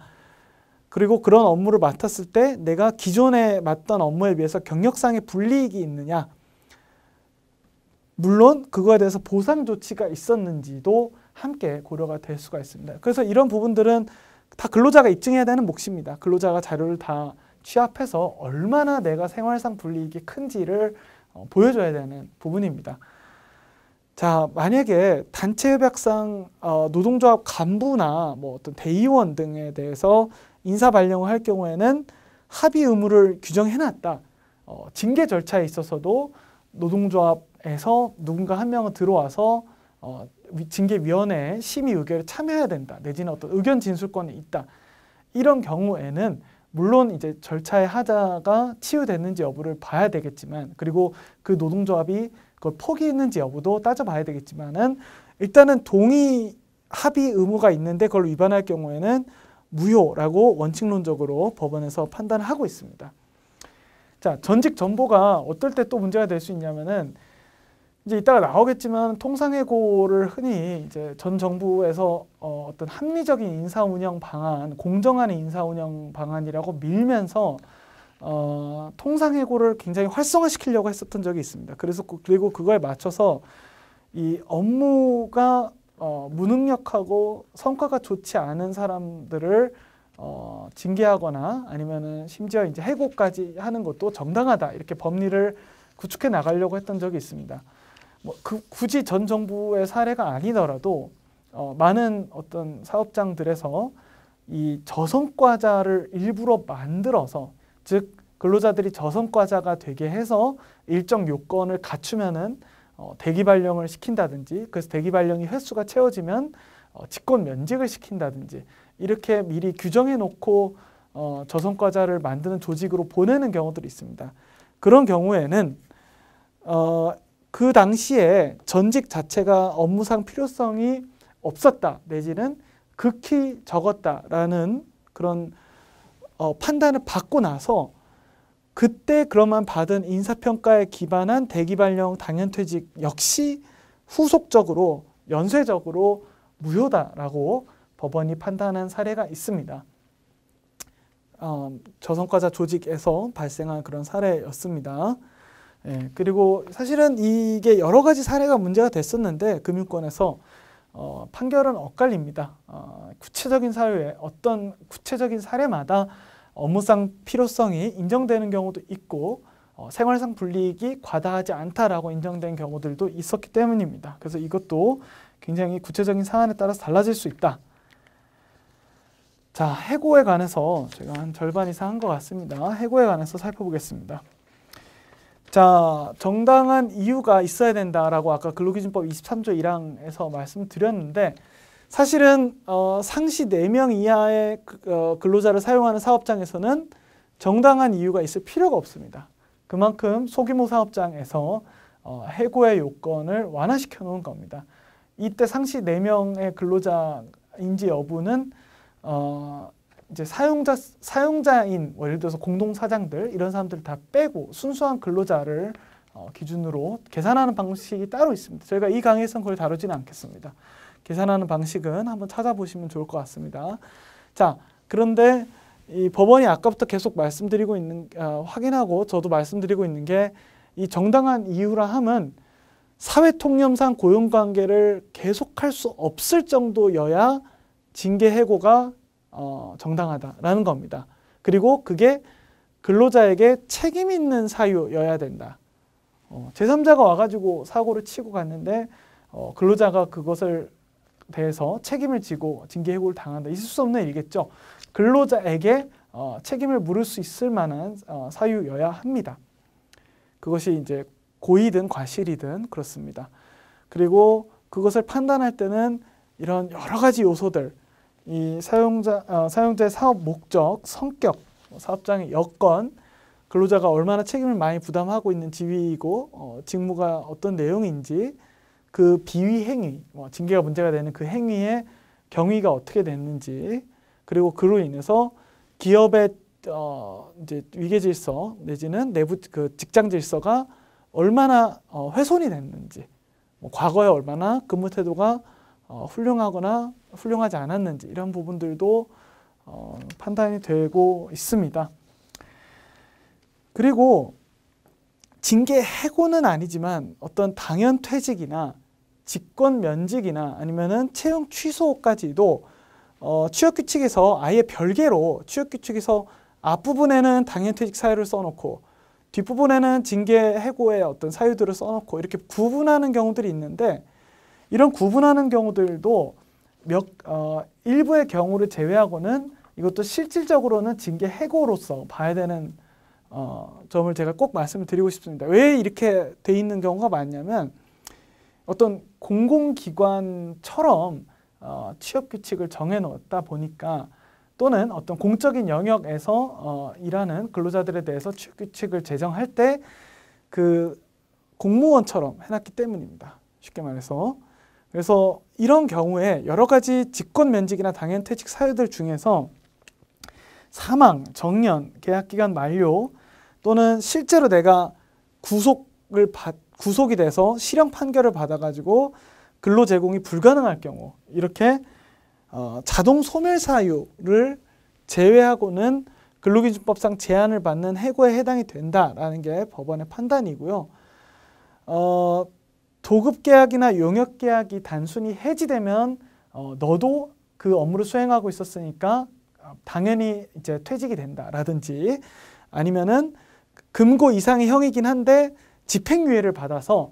Speaker 1: 그리고 그런 업무를 맡았을 때 내가 기존에 맡던 업무에 비해서 경력상의 불이익이 있느냐, 물론 그거에 대해서 보상 조치가 있었는지도 함께 고려가 될 수가 있습니다. 그래서 이런 부분들은 다 근로자가 입증해야 되는 몫입니다. 근로자가 자료를 다 취합해서 얼마나 내가 생활상 불이익이 큰지를 보여줘야 되는 부분입니다. 자, 만약에 단체협약상 노동조합 간부나 뭐 어떤 대의원 등에 대해서 인사 발령을 할 경우에는 합의 의무를 규정해놨다. 징계 절차에 있어서도 노동조합에서 누군가 한 명은 들어와서 징계위원회에 심의 의결에 참여해야 된다. 내지는 어떤 의견 진술권이 있다. 이런 경우에는 물론 이제 절차의 하자가 치유됐는지 여부를 봐야 되겠지만, 그리고 그 노동조합이 그걸 포기했는지 여부도 따져봐야 되겠지만은, 일단은 동의 합의 의무가 있는데 그걸 위반할 경우에는 무효라고 원칙론적으로 법원에서 판단을 하고 있습니다. 자, 전직 전보가 어떨 때 또 문제가 될 수 있냐면은, 이제 이따가 나오겠지만 통상해고를 흔히 이제 전 정부에서 어떤 합리적인 인사 운영 방안, 공정한 인사 운영 방안이라고 밀면서 통상해고를 굉장히 활성화시키려고 했었던 적이 있습니다. 그리고 그거에 맞춰서 이 업무가 무능력하고 성과가 좋지 않은 사람들을 징계하거나 아니면은 심지어 이제 해고까지 하는 것도 정당하다, 이렇게 법리를 구축해 나가려고 했던 적이 있습니다. 굳이 전 정부의 사례가 아니더라도 많은 어떤 사업장들에서 이 저성과자를 일부러 만들어서, 즉 근로자들이 저성과자가 되게 해서 일정 요건을 갖추면은 대기 발령을 시킨다든지, 그래서 대기 발령이 횟수가 채워지면 직권 면직을 시킨다든지, 이렇게 미리 규정해 놓고 저성과자를 만드는 조직으로 보내는 경우들이 있습니다. 그런 경우에는 그 당시에 전직 자체가 업무상 필요성이 없었다, 내지는 극히 적었다라는 그런 판단을 받고 나서 그때 그러면 받은 인사평가에 기반한 대기발령 당연퇴직 역시 후속적으로 연쇄적으로 무효다라고 법원이 판단한 사례가 있습니다. 저성과자 조직에서 발생한 그런 사례였습니다. 예, 그리고 사실은 이게 여러 가지 사례가 문제가 됐었는데 금융권에서 판결은 엇갈립니다. 구체적인 사유에 어떤 구체적인 사례마다 업무상 필요성이 인정되는 경우도 있고 생활상 불이익이 과다하지 않다라고 인정된 경우들도 있었기 때문입니다. 그래서 이것도 굉장히 구체적인 사안에 따라서 달라질 수 있다. 자, 해고에 관해서 제가 한 절반 이상 한 것 같습니다. 해고에 관해서 살펴보겠습니다. 자, 정당한 이유가 있어야 된다라고 아까 근로기준법 23조 1항에서 말씀드렸는데, 사실은 상시 4명 이하의 근로자를 사용하는 사업장에서는 정당한 이유가 있을 필요가 없습니다. 그만큼 소규모 사업장에서 해고의 요건을 완화시켜 놓은 겁니다. 이때 상시 4명의 근로자인지 여부는 이제 사용자인 예를 들어서 공동사장들 이런 사람들 다 빼고 순수한 근로자를 기준으로 계산하는 방식이 따로 있습니다. 저희가 이 강의에서는 그걸 다루지는 않겠습니다. 계산하는 방식은 한번 찾아보시면 좋을 것 같습니다. 자, 그런데 이 법원이 아까부터 계속 말씀드리고 있는 확인하고 저도 말씀드리고 있는 게, 이 정당한 이유라 함은 사회통념상 고용관계를 계속할 수 없을 정도여야 징계 해고가 정당하다라는 겁니다. 그리고 그게 근로자에게 책임 있는 사유여야 된다. 제3자가 와가지고 사고를 치고 갔는데 근로자가 그것을 대해서 책임을 지고 징계 해고를 당한다. 있을 수 없는 일이겠죠. 근로자에게 책임을 물을 수 있을 만한 사유여야 합니다. 그것이 이제 고의든 과실이든 그렇습니다. 그리고 그것을 판단할 때는 이런 여러 가지 요소들, 이 사용자의 사업 목적, 성격, 사업장의 여건, 근로자가 얼마나 책임을 많이 부담하고 있는 지위이고 직무가 어떤 내용인지, 그 비위 행위, 징계가 문제가 되는 그 행위의 경위가 어떻게 됐는지, 그리고 그로 인해서 기업의 이제 위계 질서 내지는 내부 그 직장 질서가 얼마나 훼손이 됐는지, 과거에 얼마나 근무 태도가 훌륭하거나 훌륭하지 않았는지, 이런 부분들도 판단이 되고 있습니다. 그리고 징계 해고는 아니지만 어떤 당연 퇴직이나 직권 면직이나 아니면은 채용 취소까지도 취업규칙에서 아예 별개로 취업규칙에서 앞부분에는 당연퇴직 사유를 써놓고 뒷부분에는 징계 해고의 어떤 사유들을 써놓고 이렇게 구분하는 경우들이 있는데, 이런 구분하는 경우들도 일부의 경우를 제외하고는 이것도 실질적으로는 징계 해고로서 봐야 되는 점을 제가 꼭 말씀을 드리고 싶습니다. 왜 이렇게 돼 있는 경우가 많냐면, 어떤 공공기관처럼 취업규칙을 정해놓다 보니까, 또는 어떤 공적인 영역에서 일하는 근로자들에 대해서 취업규칙을 제정할 때 그 공무원처럼 해놨기 때문입니다. 쉽게 말해서. 그래서 이런 경우에 여러 가지 직권면직이나 당연퇴직 사유들 중에서 사망, 정년, 계약기간 만료, 또는 실제로 내가 구속이 돼서 실형 판결을 받아가지고 근로 제공이 불가능할 경우, 이렇게 자동 소멸 사유를 제외하고는 근로기준법상 제한을 받는 해고에 해당이 된다라는 게 법원의 판단이고요. 도급계약이나 용역계약이 단순히 해지되면 너도 그 업무를 수행하고 있었으니까 당연히 이제 퇴직이 된다라든지, 아니면은 금고 이상의 형이긴 한데 집행유예를 받아서,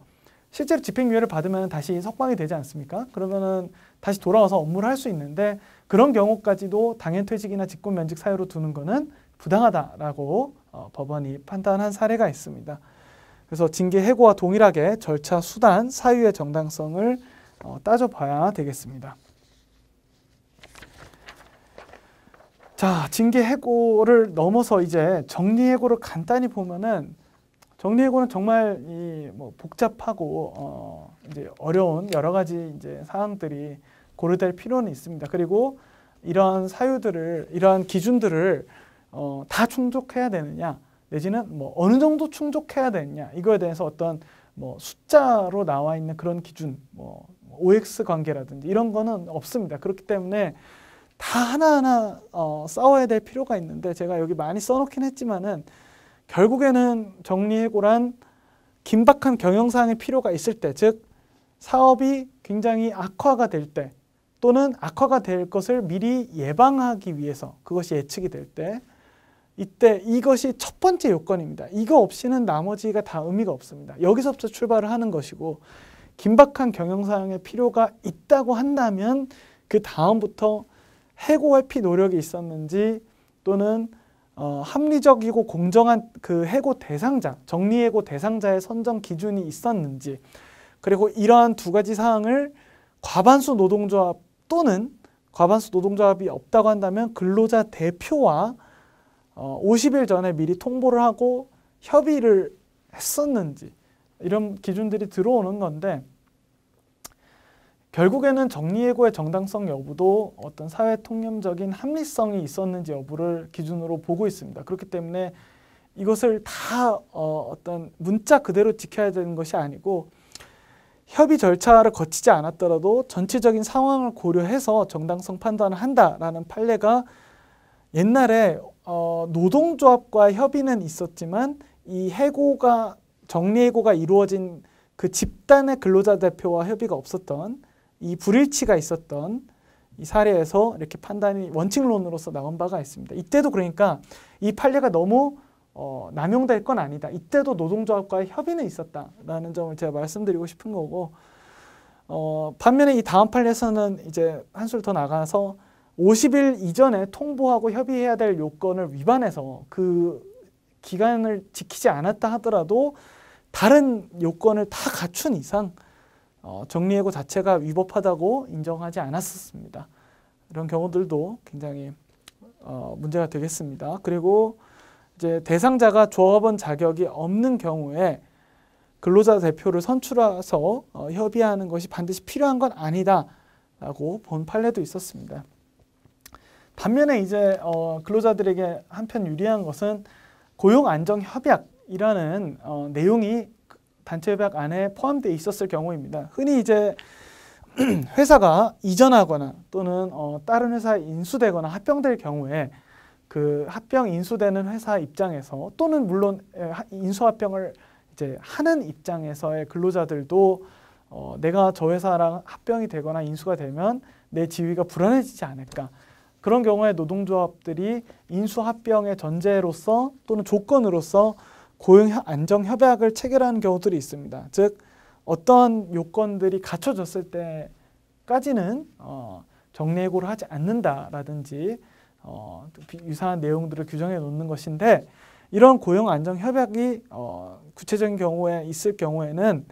Speaker 1: 실제로 집행유예를 받으면 다시 석방이 되지 않습니까? 그러면은 다시 돌아와서 업무를 할 수 있는데, 그런 경우까지도 당연퇴직이나 직권면직 사유로 두는 것은 부당하다라고 법원이 판단한 사례가 있습니다. 그래서 징계 해고와 동일하게 절차, 수단, 사유의 정당성을 따져봐야 되겠습니다. 자, 징계 해고를 넘어서 이제 정리해고를 간단히 보면은, 정리해고는 정말 복잡하고 이제 어려운 여러 가지 이제 사항들이 고려될 필요는 있습니다. 그리고 이러한 사유들을, 이러한 기준들을 다 충족해야 되느냐, 내지는 어느 정도 충족해야 되느냐, 이거에 대해서 어떤 숫자로 나와 있는 그런 기준, OX 관계라든지 이런 거는 없습니다. 그렇기 때문에 다 하나하나 싸워야 될 필요가 있는데, 제가 여기 많이 써놓긴 했지만은 결국에는 정리해고란 긴박한 경영상의 필요가 있을 때, 즉 사업이 굉장히 악화가 될 때, 또는 악화가 될 것을 미리 예방하기 위해서, 그것이 예측이 될 때, 이때 이것이 첫 번째 요건입니다. 이거 없이는 나머지가 다 의미가 없습니다. 여기서부터 출발을 하는 것이고, 긴박한 경영상의 필요가 있다고 한다면 그 다음부터 해고 회피 노력이 있었는지, 또는 합리적이고 공정한 그 해고 대상자, 정리해고 대상자의 선정 기준이 있었는지, 그리고 이러한 두 가지 사항을 과반수 노동조합 또는 과반수 노동조합이 없다고 한다면 근로자 대표와 50일 전에 미리 통보를 하고 협의를 했었는지, 이런 기준들이 들어오는 건데, 결국에는 정리해고의 정당성 여부도 어떤 사회 통념적인 합리성이 있었는지 여부를 기준으로 보고 있습니다. 그렇기 때문에 이것을 다 어떤 문자 그대로 지켜야 되는 것이 아니고, 협의 절차를 거치지 않았더라도 전체적인 상황을 고려해서 정당성 판단을 한다라는 판례가 옛날에 노동조합과 협의는 있었지만, 이 정리해고가 이루어진 그 집단의 근로자 대표와 협의가 없었던, 이 불일치가 있었던 이 사례에서 이렇게 판단이 원칙론으로서 나온 바가 있습니다. 이때도 그러니까 이 판례가 너무 남용될 건 아니다. 이때도 노동조합과의 협의는 있었다라는 점을 제가 말씀드리고 싶은 거고, 반면에 이 다음 판례에서는 이제 한술 더 나가서 50일 이전에 통보하고 협의해야 될 요건을 위반해서 그 기간을 지키지 않았다 하더라도 다른 요건을 다 갖춘 이상 정리해고 자체가 위법하다고 인정하지 않았었습니다. 이런 경우들도 굉장히 문제가 되겠습니다. 그리고 이제 대상자가 조합원 자격이 없는 경우에 근로자 대표를 선출해서 협의하는 것이 반드시 필요한 건 아니다라고 본 판례도 있었습니다. 반면에 이제 근로자들에게 한편 유리한 것은 고용안정협약이라는 내용이 단체협약 안에 포함되어 있었을 경우입니다. 흔히 이제 회사가 이전하거나 또는 다른 회사에 인수되거나 합병될 경우에 그 합병 인수되는 회사 입장에서 또는 물론 인수합병을 이제 하는 입장에서의 근로자들도 내가 저 회사랑 합병이 되거나 인수가 되면 내 지위가 불안해지지 않을까. 그런 경우에 노동조합들이 인수합병의 전제로서 또는 조건으로서 고용안정협약을 체결하는 경우들이 있습니다. 즉 어떤 요건들이 갖춰졌을 때까지는 정리해고를 하지 않는다라든지 유사한 내용들을 규정해 놓는 것인데, 이런 고용안정협약이 구체적인 경우에 있을 경우에는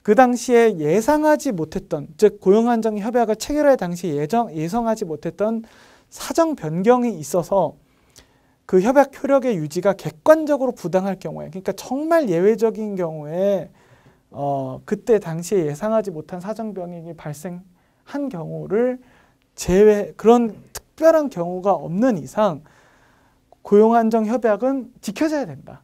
Speaker 1: 그 당시에 예상하지 못했던, 즉 고용안정협약을 체결할 당시 예상하지 못했던 사정 변경이 있어서 그 협약 효력의 유지가 객관적으로 부당할 경우에, 그러니까 정말 예외적인 경우에 그때 당시에 예상하지 못한 사정 변경이 발생한 경우를 그런 특별한 경우가 없는 이상 고용안정협약은 지켜져야 된다.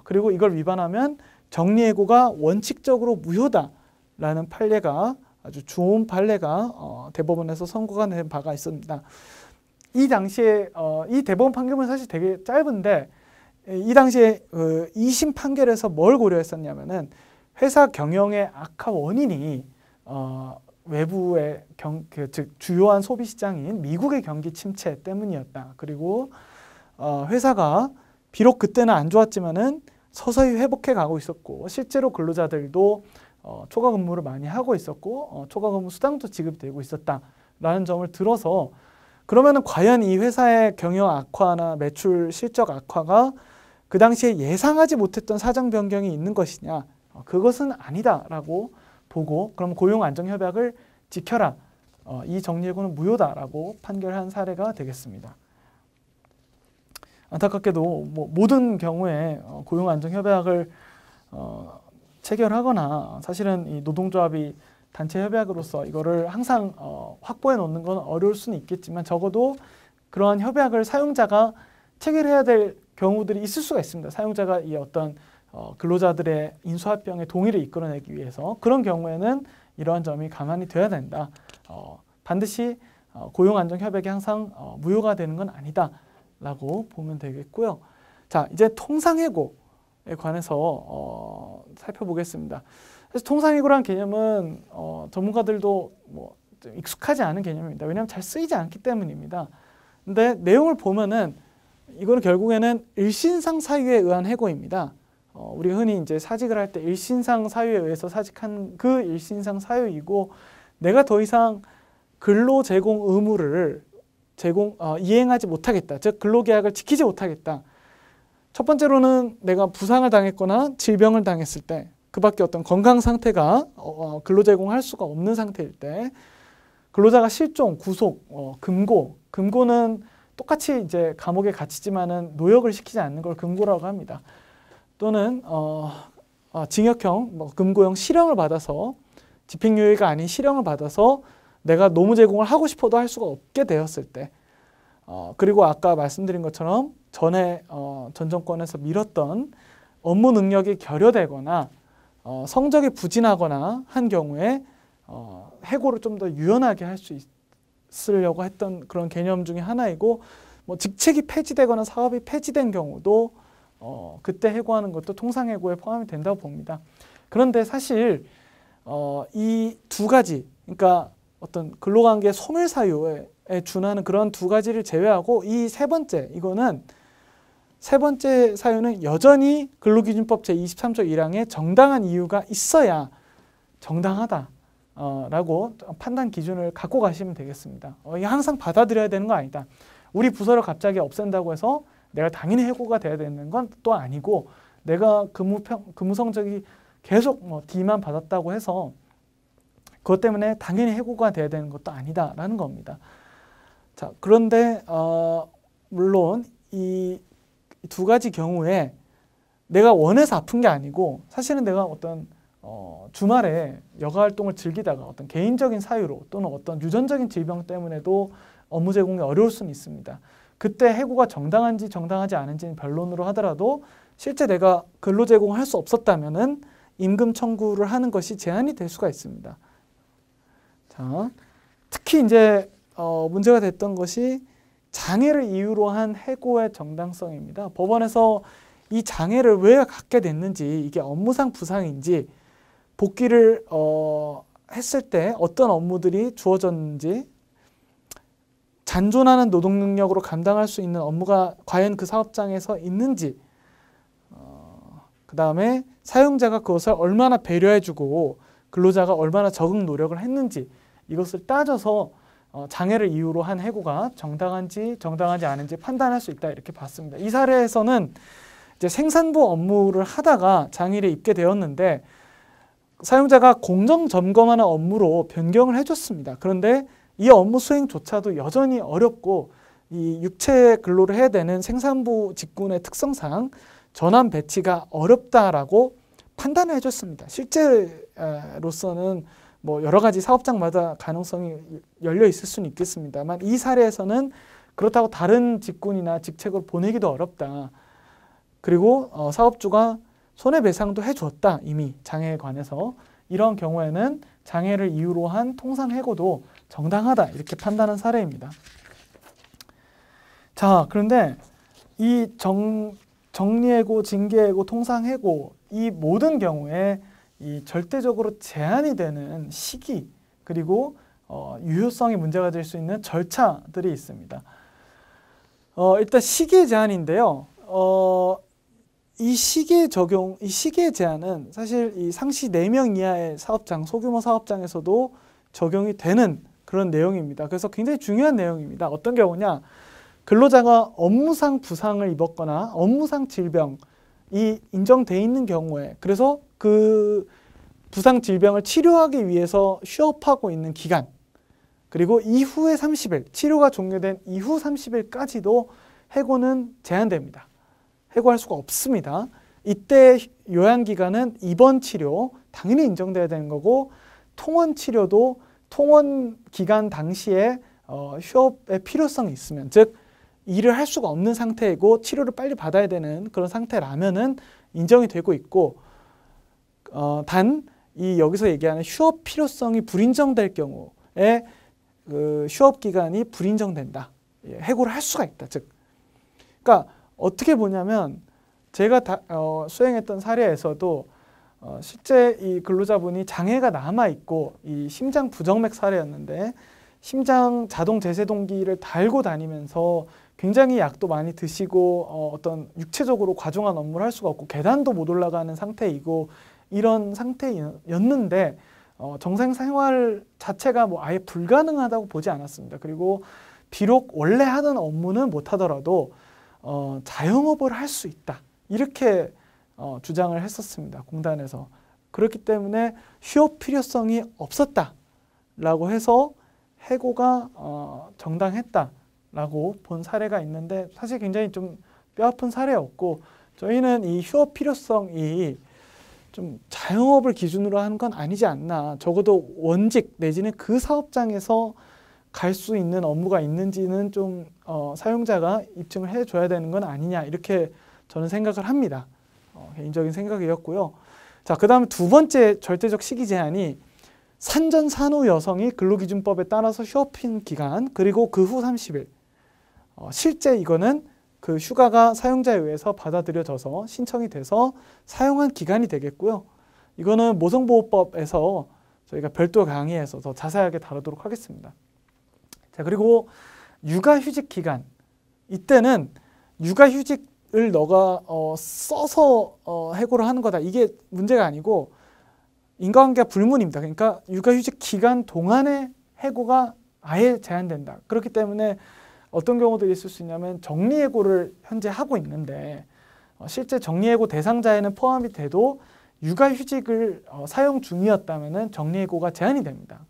Speaker 1: 그리고 이걸 위반하면 정리해고가 원칙적으로 무효다라는 판례가, 아주 좋은 판례가 대법원에서 선고가 된 바가 있습니다. 이 당시에 이 대법원 판결은 사실 되게 짧은데, 이 당시에 2심 판결에서 뭘 고려했었냐면은 회사 경영의 악화 원인이 외부의 즉 주요한 소비 시장인 미국의 경기 침체 때문이었다. 그리고 회사가 비록 그때는 안 좋았지만은 서서히 회복해 가고 있었고, 실제로 근로자들도 초과 근무를 많이 하고 있었고 초과 근무 수당도 지급되고 있었다라는 점을 들어서, 그러면은 과연 이 회사의 경영 악화나 매출 실적 악화가 그 당시에 예상하지 못했던 사정 변경이 있는 것이냐? 그것은 아니다라고 보고, 그럼 고용안정협약을 지켜라. 이 정리해고는 무효다라고 판결한 사례가 되겠습니다. 안타깝게도 모든 경우에 고용안정협약을 체결하거나, 사실은 이 노동조합이 단체 협약으로서 이거를 항상 확보해 놓는 건 어려울 수는 있겠지만, 적어도 그러한 협약을 사용자가 체결해야 될 경우들이 있을 수가 있습니다. 사용자가 이 어떤 근로자들의 인수합병의 동의를 이끌어내기 위해서. 그런 경우에는 이러한 점이 감안이 돼야 된다. 반드시 고용안정협약이 항상 무효가 되는 건 아니다 라고 보면 되겠고요. 자, 이제 통상해고에 관해서 살펴보겠습니다. 그래서 통상해고라는 개념은 전문가들도 좀 익숙하지 않은 개념입니다. 왜냐하면 잘 쓰이지 않기 때문입니다. 근데 내용을 보면은 이거는 결국에는 일신상 사유에 의한 해고입니다. 우리가 흔히 이제 사직을 할 때 일신상 사유에 의해서 사직한 그 일신상 사유이고, 내가 더 이상 근로 제공 의무를 이행하지 못하겠다. 즉 근로계약을 지키지 못하겠다. 첫 번째로는 내가 부상을 당했거나 질병을 당했을 때, 그 밖에 어떤 건강 상태가 근로 제공할 수가 없는 상태일 때, 근로자가 실종, 구속, 금고는 똑같이 이제 감옥에 갇히지만은 노역을 시키지 않는 걸 금고라고 합니다. 또는 징역형, 금고형 실형을 받아서, 집행유예가 아닌 실형을 받아서 내가 노무 제공을 하고 싶어도 할 수가 없게 되었을 때, 그리고 아까 말씀드린 것처럼 전에 전 정권에서 미뤘던 업무 능력이 결여되거나 성적이 부진하거나 한 경우에 해고를 좀 더 유연하게 할 수 있으려고 했던 그런 개념 중에 하나이고, 직책이 폐지되거나 사업이 폐지된 경우도 그때 해고하는 것도 통상해고에 포함이 된다고 봅니다. 그런데 사실 이 두 가지, 그러니까 어떤 근로관계 소멸 사유에 준하는 그런 두 가지를 제외하고, 이 세 번째 사유는 여전히 근로기준법 제23조 1항에 정당한 이유가 있어야 정당하다라고 판단 기준을 갖고 가시면 되겠습니다. 이게 항상 받아들여야 되는 거 아니다. 우리 부서를 갑자기 없앤다고 해서 내가 당연히 해고가 돼야 되는 건 또 아니고, 내가 근무 성적이 계속 D만 받았다고 해서 그것 때문에 당연히 해고가 돼야 되는 것도 아니다라는 겁니다. 자, 그런데 물론 이 두 가지 경우에 내가 원해서 아픈 게 아니고, 사실은 내가 어떤 주말에 여가 활동을 즐기다가 어떤 개인적인 사유로 또는 어떤 유전적인 질병 때문에도 업무 제공이 어려울 수는 있습니다. 그때 해고가 정당한지 정당하지 않은지는 변론으로 하더라도, 실제 내가 근로 제공을 할 수 없었다면은 임금 청구를 하는 것이 제한이 될 수가 있습니다. 자, 특히 이제 문제가 됐던 것이 장애를 이유로 한 해고의 정당성입니다. 법원에서 이 장애를 왜 갖게 됐는지, 이게 업무상 부상인지, 복귀를 했을 때 어떤 업무들이 주어졌는지, 잔존하는 노동 능력으로 감당할 수 있는 업무가 과연 그 사업장에서 있는지, 그 다음에 사용자가 그것을 얼마나 배려해주고 근로자가 얼마나 적응 노력을 했는지, 이것을 따져서 장애를 이유로 한 해고가 정당한지 정당하지 않은지 판단할 수 있다, 이렇게 봤습니다. 이 사례에서는 이제 생산부 업무를 하다가 장애를 입게 되었는데 사용자가 공정 점검하는 업무로 변경을 해줬습니다. 그런데 이 업무 수행조차도 여전히 어렵고 이 육체 근로를 해야 되는 생산부 직군의 특성상 전환 배치가 어렵다라고 판단을 해줬습니다. 실제로서는 뭐 여러 가지 사업장마다 가능성이 열려 있을 수는 있겠습니다만 이 사례에서는 그렇다고 다른 직군이나 직책을 보내기도 어렵다. 그리고 사업주가 손해배상도 해줬다. 이미 장애에 관해서. 이런 경우에는 장애를 이유로 한 통상해고도 정당하다. 이렇게 판단한 사례입니다. 자, 그런데 이 정리해고, 징계해고, 통상해고 이 모든 경우에 이 절대적으로 제한이 되는 시기 그리고 유효성이 문제가 될 수 있는 절차들이 있습니다. 일단 시기의 제한인데요. 이 시기의 적용, 이 시기의 제한은 사실 이 상시 4명 이하의 사업장, 소규모 사업장에서도 적용이 되는 그런 내용입니다. 그래서 굉장히 중요한 내용입니다. 어떤 경우냐? 근로자가 업무상 부상을 입었거나 업무상 질병이 인정돼 있는 경우에 그래서 그 부상 질병을 치료하기 위해서 휴업하고 있는 기간 그리고 이후에 30일, 치료가 종료된 이후 30일까지도 해고는 제한됩니다. 해고할 수가 없습니다. 이때 요양기간은 입원 치료, 당연히 인정돼야 되는 거고 통원 치료도 통원 기간 당시에 휴업의 필요성이 있으면 즉 일을 할 수가 없는 상태이고 치료를 빨리 받아야 되는 그런 상태라면은 인정이 되고 있고 단 이 여기서 얘기하는 휴업 필요성이 불인정될 경우에 그 휴업 기간이 불인정된다. 해고를 할 수가 있다. 즉, 그러니까 어떻게 보냐면 제가 수행했던 사례에서도 실제 이 근로자분이 장애가 남아 있고 이 심장 부정맥 사례였는데 심장 자동 제세동기를 달고 다니면서 굉장히 약도 많이 드시고 어떤 육체적으로 과중한 업무를 할 수가 없고 계단도 못 올라가는 상태이고 이런 상태였는데 정상 생활 자체가 뭐 아예 불가능하다고 보지 않았습니다. 그리고 비록 원래 하던 업무는 못 하더라도 자영업을 할 수 있다. 이렇게 주장을 했었습니다. 공단에서. 그렇기 때문에 휴업 필요성이 없었다라고 해서 해고가 정당했다라고 본 사례가 있는데 사실 굉장히 좀 뼈아픈 사례였고 저희는 이 휴업 필요성이 좀 자영업을 기준으로 하는 건 아니지 않나. 적어도 원직 내지는 그 사업장에서 갈 수 있는 업무가 있는지는 좀 사용자가 입증을 해줘야 되는 건 아니냐 이렇게 저는 생각을 합니다. 개인적인 생각이었고요. 자, 그 다음에 두 번째 절대적 시기 제한이 산전 산후 여성이 근로기준법에 따라서 휴업인 기간 그리고 그 후 30일 실제 이거는 그 휴가가 사용자에 의해서 받아들여져서 신청이 돼서 사용한 기간이 되겠고요. 이거는 모성보호법에서 저희가 별도 강의에서 더 자세하게 다루도록 하겠습니다. 자, 그리고 육아휴직 기간. 이때는 육아휴직을 너가 써서 해고를 하는 거다. 이게 문제가 아니고 인과관계가 불문입니다. 그러니까 육아휴직 기간 동안의 해고가 아예 제한된다. 그렇기 때문에 어떤 경우도 있을 수 있냐면 정리해고를 현재 하고 있는데 실제 정리해고 대상자에는 포함이 돼도 육아휴직을 사용 중이었다면 정리해고가 제한이 됩니다.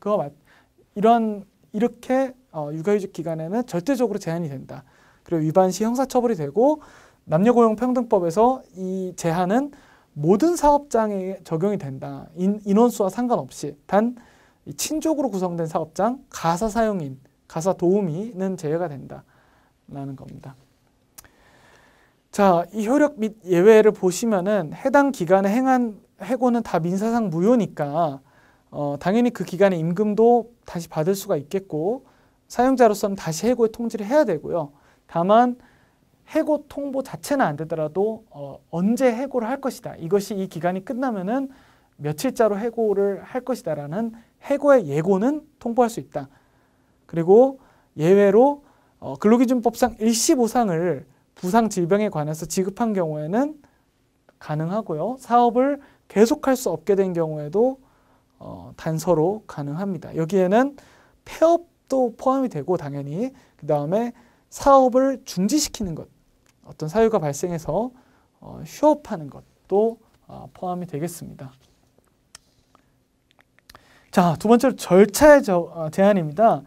Speaker 1: 이렇게 육아휴직 기간에는 절대적으로 제한이 된다. 그리고 위반 시 형사처벌이 되고 남녀고용평등법에서 이 제한은 모든 사업장에 적용이 된다. 인원수와 상관없이 단 친족으로 구성된 사업장, 가사 사용인, 가사 도우미는 제외가 된다라는 겁니다. 자, 이 효력 및 예외를 보시면은 해당 기간에 행한 해고는 다 민사상 무효니까 당연히 그 기간에 임금도 다시 받을 수가 있겠고 사용자로서는 다시 해고의 통지를 해야 되고요. 다만 해고 통보 자체는 안 되더라도 언제 해고를 할 것이다. 이것이 이 기간이 끝나면은 며칠자로 해고를 할 것이다라는 해고의 예고는 통보할 수 있다. 그리고 예외로 근로기준법상 일시보상을 부상 질병에 관해서 지급한 경우에는 가능하고요. 사업을 계속할 수 없게 된 경우에도 단서로 가능합니다. 여기에는 폐업도 포함이 되고 당연히 그 다음에 사업을 중지시키는 것, 어떤 사유가 발생해서 휴업하는 것도 포함이 되겠습니다. 자, 두 번째로 절차의 제한입니다.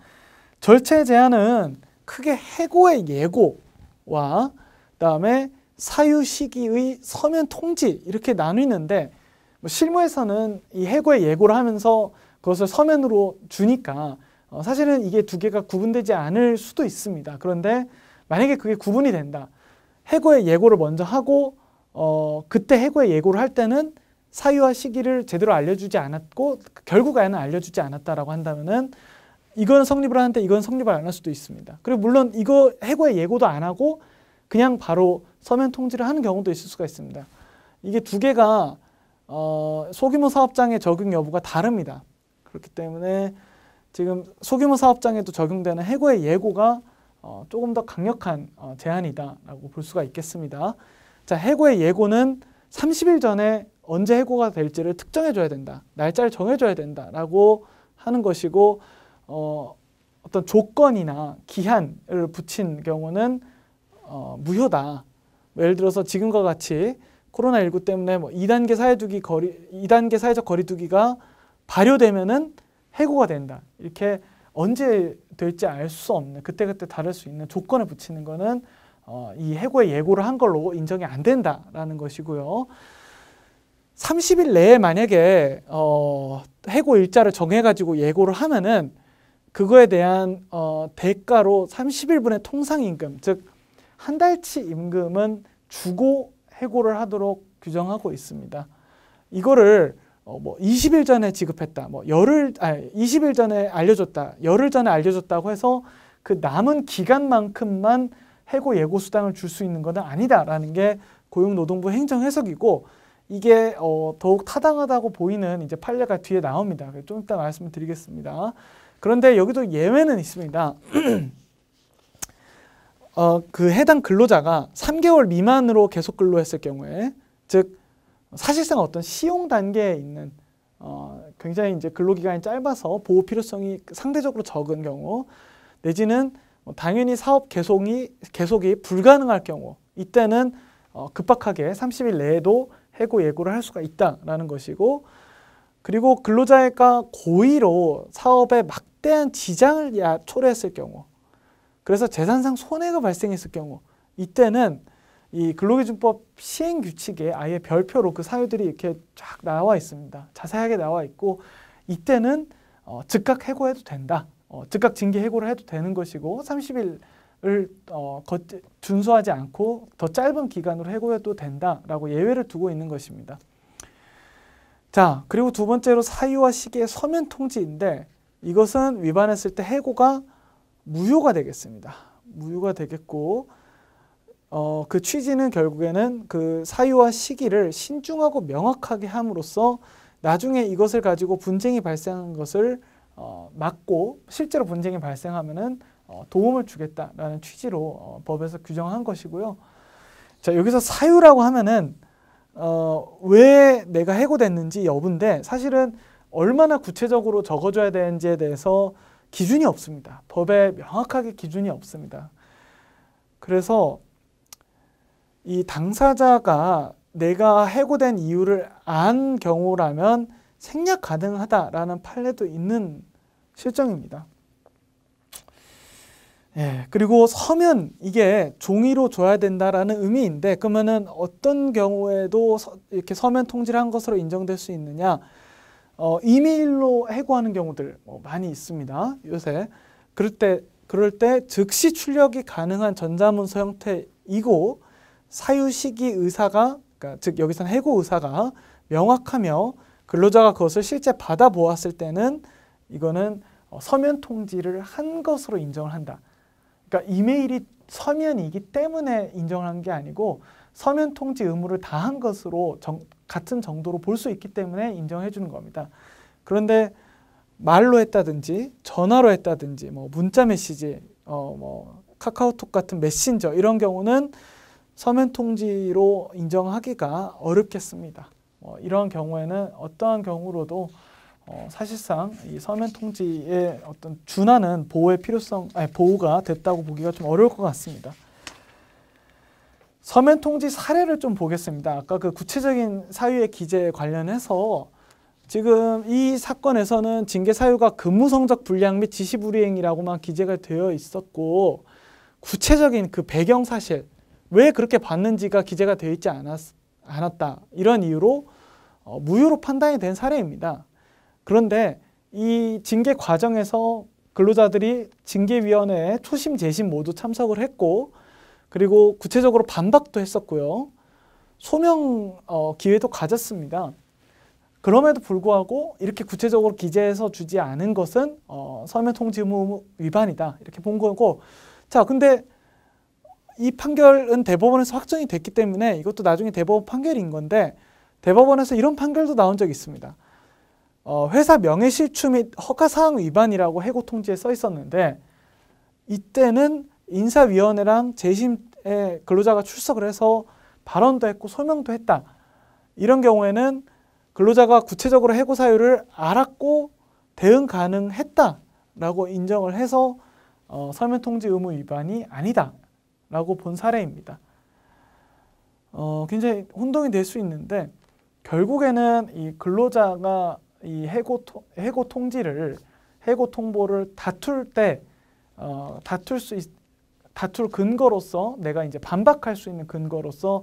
Speaker 1: 절차의 제한은 크게 해고의 예고와 그다음에 사유 시기의 서면 통지 이렇게 나뉘는데 실무에서는 이 해고의 예고를 하면서 그것을 서면으로 주니까 사실은 이게 두 개가 구분되지 않을 수도 있습니다. 그런데 만약에 그게 구분이 된다. 해고의 예고를 먼저 하고 그때 해고의 예고를 할 때는 사유와 시기를 제대로 알려주지 않았고 결국에는 알려주지 않았다라고 한다면은 이건 성립을 하는데 이건 성립을 안 할 수도 있습니다. 그리고 물론 이거 해고의 예고도 안 하고 그냥 바로 서면 통지를 하는 경우도 있을 수가 있습니다. 이게 두 개가 소규모 사업장의 적용 여부가 다릅니다. 그렇기 때문에 지금 소규모 사업장에도 적용되는 해고의 예고가 조금 더 강력한 제한이다라고 볼 수가 있겠습니다. 자, 해고의 예고는 30일 전에 언제 해고가 될지를 특정해 줘야 된다. 날짜를 정해 줘야 된다라고 하는 것이고 어떤 조건이나 기한을 붙인 경우는 무효다. 예를 들어서 지금과 같이 코로나19 때문에 2단계 사회적 거리두기가 발효되면은 해고가 된다. 이렇게 언제 될지 알 수 없는 그때그때 다를 수 있는 조건을 붙이는 거는 이 해고의 예고를 한 걸로 인정이 안 된다라는 것이고요. 30일 내에 만약에 해고 일자를 정해가지고 예고를 하면은 그거에 대한 대가로 30일분의 통상임금, 즉 한 달치 임금은 주고 해고를 하도록 규정하고 있습니다. 이거를 20일 전에 지급했다, 20일 전에 알려줬다, 열흘 전에 알려줬다고 해서 그 남은 기간만큼만 해고 예고 수당을 줄 수 있는 것은 아니다라는 게 고용노동부 행정 해석이고 이게 더욱 타당하다고 보이는 이제 판례가 뒤에 나옵니다. 좀 이따 말씀을 드리겠습니다. 그런데 여기도 예외는 있습니다. 그 해당 근로자가 3개월 미만으로 계속 근로했을 경우에, 즉 사실상 어떤 시용 단계에 있는 굉장히 이제 근로기간이 짧아서 보호 필요성이 상대적으로 적은 경우, 내지는 당연히 사업 계속이 불가능할 경우, 이때는 급박하게 30일 내에도 해고 예고를 할 수가 있다라는 것이고, 그리고 근로자가 고의로 사업에 막대한 지장을 초래했을 경우, 그래서 재산상 손해가 발생했을 경우, 이때는 이 근로기준법 시행규칙에 아예 별표로 그 사유들이 이렇게 쫙 나와 있습니다. 자세하게 나와 있고, 이때는 즉각 해고해도 된다. 즉각 징계 해고를 해도 되는 것이고 30일을 준수하지 않고 더 짧은 기간으로 해고해도 된다라고 예외를 두고 있는 것입니다. 자, 그리고 두 번째로 사유와 시기의 서면 통지인데 이것은 위반했을 때 해고가 무효가 되겠습니다. 무효가 되겠고 그 취지는 결국에는 그 사유와 시기를 신중하고 명확하게 함으로써 나중에 이것을 가지고 분쟁이 발생한 것을 막고 실제로 분쟁이 발생하면은 도움을 주겠다라는 취지로 법에서 규정한 것이고요. 자, 여기서 사유라고 하면은 왜 내가 해고됐는지 여부인데 사실은 얼마나 구체적으로 적어줘야 되는지에 대해서 기준이 없습니다. 법에 명확하게 기준이 없습니다. 그래서 이 당사자가 내가 해고된 이유를 안 경우라면 생략 가능하다라는 판례도 있는 실정입니다. 예, 그리고 서면, 이게 종이로 줘야 된다라는 의미인데 그러면은 어떤 경우에도 이렇게 서면 통지를 한 것으로 인정될 수 있느냐? 이메일로 해고하는 경우들 많이 있습니다. 요새 그럴 때 즉시 출력이 가능한 전자문서 형태이고 사유 시기 의사가, 그러니까 즉 여기서는 해고 의사가 명확하며 근로자가 그것을 실제 받아 보았을 때는 이거는 서면 통지를 한 것으로 인정을 한다. 그러니까 이메일이 서면이기 때문에 인정을 한 게 아니고 서면 통지 의무를 다한 것으로 같은 정도로 볼 수 있기 때문에 인정해 주는 겁니다. 그런데 말로 했다든지 전화로 했다든지 뭐 문자 메시지, 뭐 카카오톡 같은 메신저 이런 경우는 서면 통지로 인정하기가 어렵겠습니다. 이런 경우에는 어떠한 경우로도 사실상 이 서면 통지의 어떤 준하는 보호의 필요성, 보호가 됐다고 보기가 좀 어려울 것 같습니다. 서면 통지 사례를 좀 보겠습니다. 아까 그 구체적인 사유의 기재에 관련해서 지금 이 사건에서는 징계 사유가 근무 성적 불량 및 지시 불이행이라고만 기재가 되어 있었고 구체적인 그 배경 사실 왜 그렇게 받는지가 기재가 되어 있지 않았다. 이런 이유로 무효로 판단이 된 사례입니다. 그런데 이 징계 과정에서 근로자들이 징계위원회에 초심 재심 모두 참석을 했고 그리고 구체적으로 반박도 했었고요. 소명 기회도 가졌습니다. 그럼에도 불구하고 이렇게 구체적으로 기재해서 주지 않은 것은 서면 통지 의무 위반이다. 이렇게 본 거고 자 근데 이 판결은 대법원에서 확정이 됐기 때문에 이것도 나중에 대법원 판결인 건데 대법원에서 이런 판결도 나온 적이 있습니다. 회사 명예실추 및 허가사항 위반이라고 해고 통지에 써 있었는데 이때는 인사위원회랑 재심에 근로자가 출석을 해서 발언도 했고 소명도 했다. 이런 경우에는 근로자가 구체적으로 해고 사유를 알았고 대응 가능했다라고 인정을 해서 서면 통지 의무 위반이 아니다. 라고 본 사례입니다. 굉장히 혼동이 될 수 있는데 결국에는 이 근로자가 이 해고 통보를 다툴 때 다툴 근거로서 내가 이제 반박할 수 있는 근거로서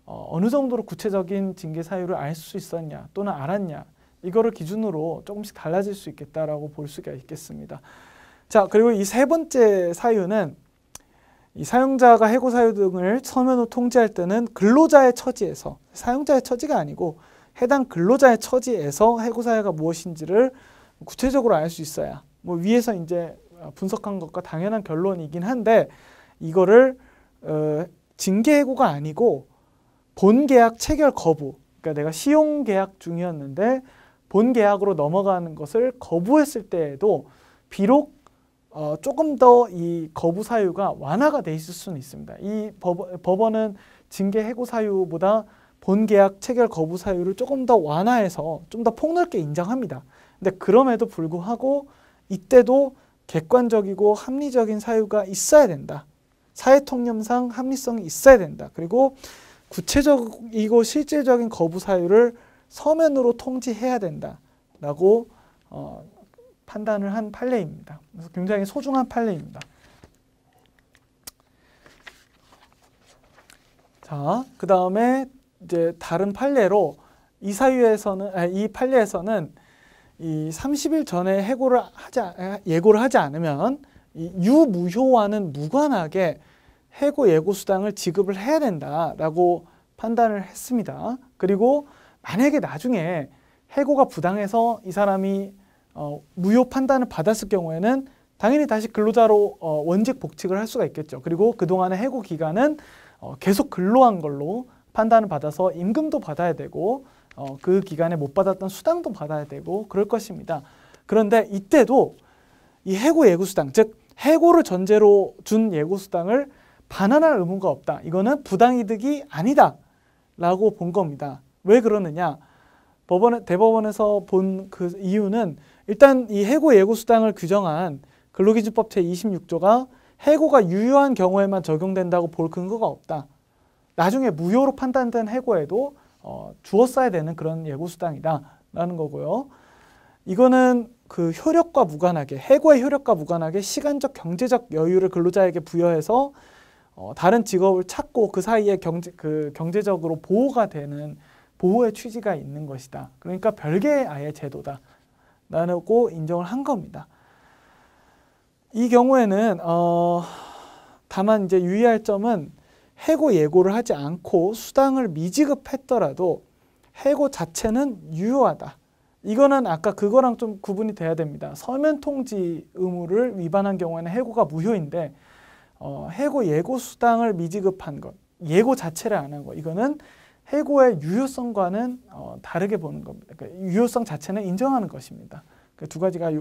Speaker 1: 어느 정도로 구체적인 징계 사유를 알 수 있었냐 또는 알았냐 이거를 기준으로 조금씩 달라질 수 있겠다라고 볼 수가 있겠습니다. 자 그리고 이 세 번째 사유는 이 사용자가 해고 사유 등을 서면으로 통지할 때는 근로자의 처지에서 사용자의 처지가 아니고 해당 근로자의 처지에서 해고 사유가 무엇인지를 구체적으로 알 수 있어야 뭐 위에서 이제 분석한 것과 당연한 결론이긴 한데 이거를 징계 해고가 아니고 본 계약 체결 거부 그러니까 내가 시용 계약 중이었는데 본 계약으로 넘어가는 것을 거부했을 때에도 비록 조금 더 이 거부 사유가 완화가 돼 있을 수는 있습니다. 이 법원은 징계 해고 사유보다 본 계약 체결 거부 사유를 조금 더 완화해서 좀 더 폭넓게 인정합니다. 근데 그럼에도 불구하고 이때도 객관적이고 합리적인 사유가 있어야 된다. 사회통념상 합리성이 있어야 된다. 그리고 구체적이고 실질적인 거부 사유를 서면으로 통지해야 된다라고 판단을 한 판례입니다. 그래서 굉장히 소중한 판례입니다. 자, 그 다음에 이제 다른 판례로 이 판례에서는 이 30일 전에 예고를 하지 않으면 이 유무효와는 무관하게 해고 예고 수당을 지급을 해야 된다라고 판단을 했습니다. 그리고 만약에 나중에 해고가 부당해서 이 사람이 무효 판단을 받았을 경우에는 당연히 다시 근로자로 원직 복직을 할 수가 있겠죠. 그리고 그동안의 해고 기간은 계속 근로한 걸로 판단을 받아서 임금도 받아야 되고 그 기간에 못 받았던 수당도 받아야 되고 그럴 것입니다. 그런데 이때도 이 해고 예고수당, 즉 해고를 전제로 준 예고수당을 반환할 의무가 없다. 이거는 부당이득이 아니다 라고 본 겁니다. 왜 그러느냐? 대법원에서 본 그 이유는 일단 이 해고 예고수당을 규정한 근로기준법 제26조가 해고가 유효한 경우에만 적용된다고 볼 근거가 없다. 나중에 무효로 판단된 해고에도 주었어야 되는 그런 예고수당이다 라는 거고요. 이거는 그 효력과 무관하게 해고의 효력과 무관하게 시간적 경제적 여유를 근로자에게 부여해서 다른 직업을 찾고 그 사이에 경제적으로 보호가 되는 보호의 취지가 있는 것이다. 그러니까 별개의 아예 제도다 라고 인정을 한 겁니다. 이 경우에는 다만 이제 유의할 점은 해고 예고를 하지 않고 수당을 미지급했더라도 해고 자체는 유효하다. 이거는 아까 그거랑 좀 구분이 돼야 됩니다. 서면 통지 의무를 위반한 경우에는 해고가 무효인데 해고 예고 수당을 미지급한 것, 예고 자체를 안 한 것, 이거는 해고의 유효성과는 다르게 보는 겁니다. 그러니까 유효성 자체는 인정하는 것입니다. 그 두 가지가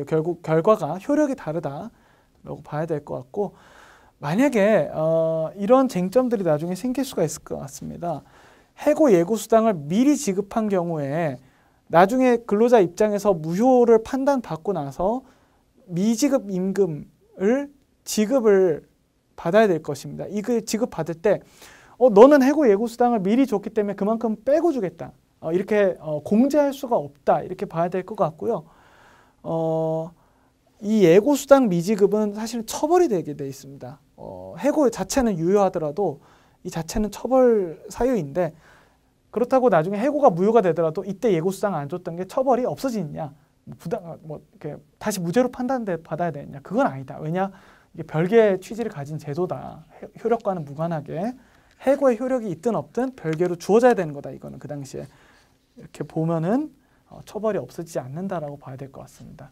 Speaker 1: 결국 결과가 효력이 다르다라고 봐야 될 것 같고, 만약에 이런 쟁점들이 나중에 생길 수가 있을 것 같습니다. 해고 예고 수당을 미리 지급한 경우에 나중에 근로자 입장에서 무효를 판단받고 나서 미지급 임금을 지급을 받아야 될 것입니다. 이거 지급받을 때 너는 해고 예고 수당을 미리 줬기 때문에 그만큼 빼고 주겠다. 이렇게 공제할 수가 없다. 이렇게 봐야 될 것 같고요. 이 예고 수당 미지급은 사실은 처벌이 되게 돼 있습니다. 해고 자체는 유효하더라도 이 자체는 처벌 사유인데, 그렇다고 나중에 해고가 무효가 되더라도 이때 예고 수당 안 줬던 게 처벌이 없어지느냐, 이렇게 다시 무죄로 판단받아야 되느냐, 그건 아니다. 왜냐, 이게 별개의 취지를 가진 제도다. 효력과는 무관하게 해고의 효력이 있든 없든 별개로 주어져야 되는 거다. 이거는 그 당시에 이렇게 보면은 처벌이 없어지지 않는다라고 봐야 될 것 같습니다.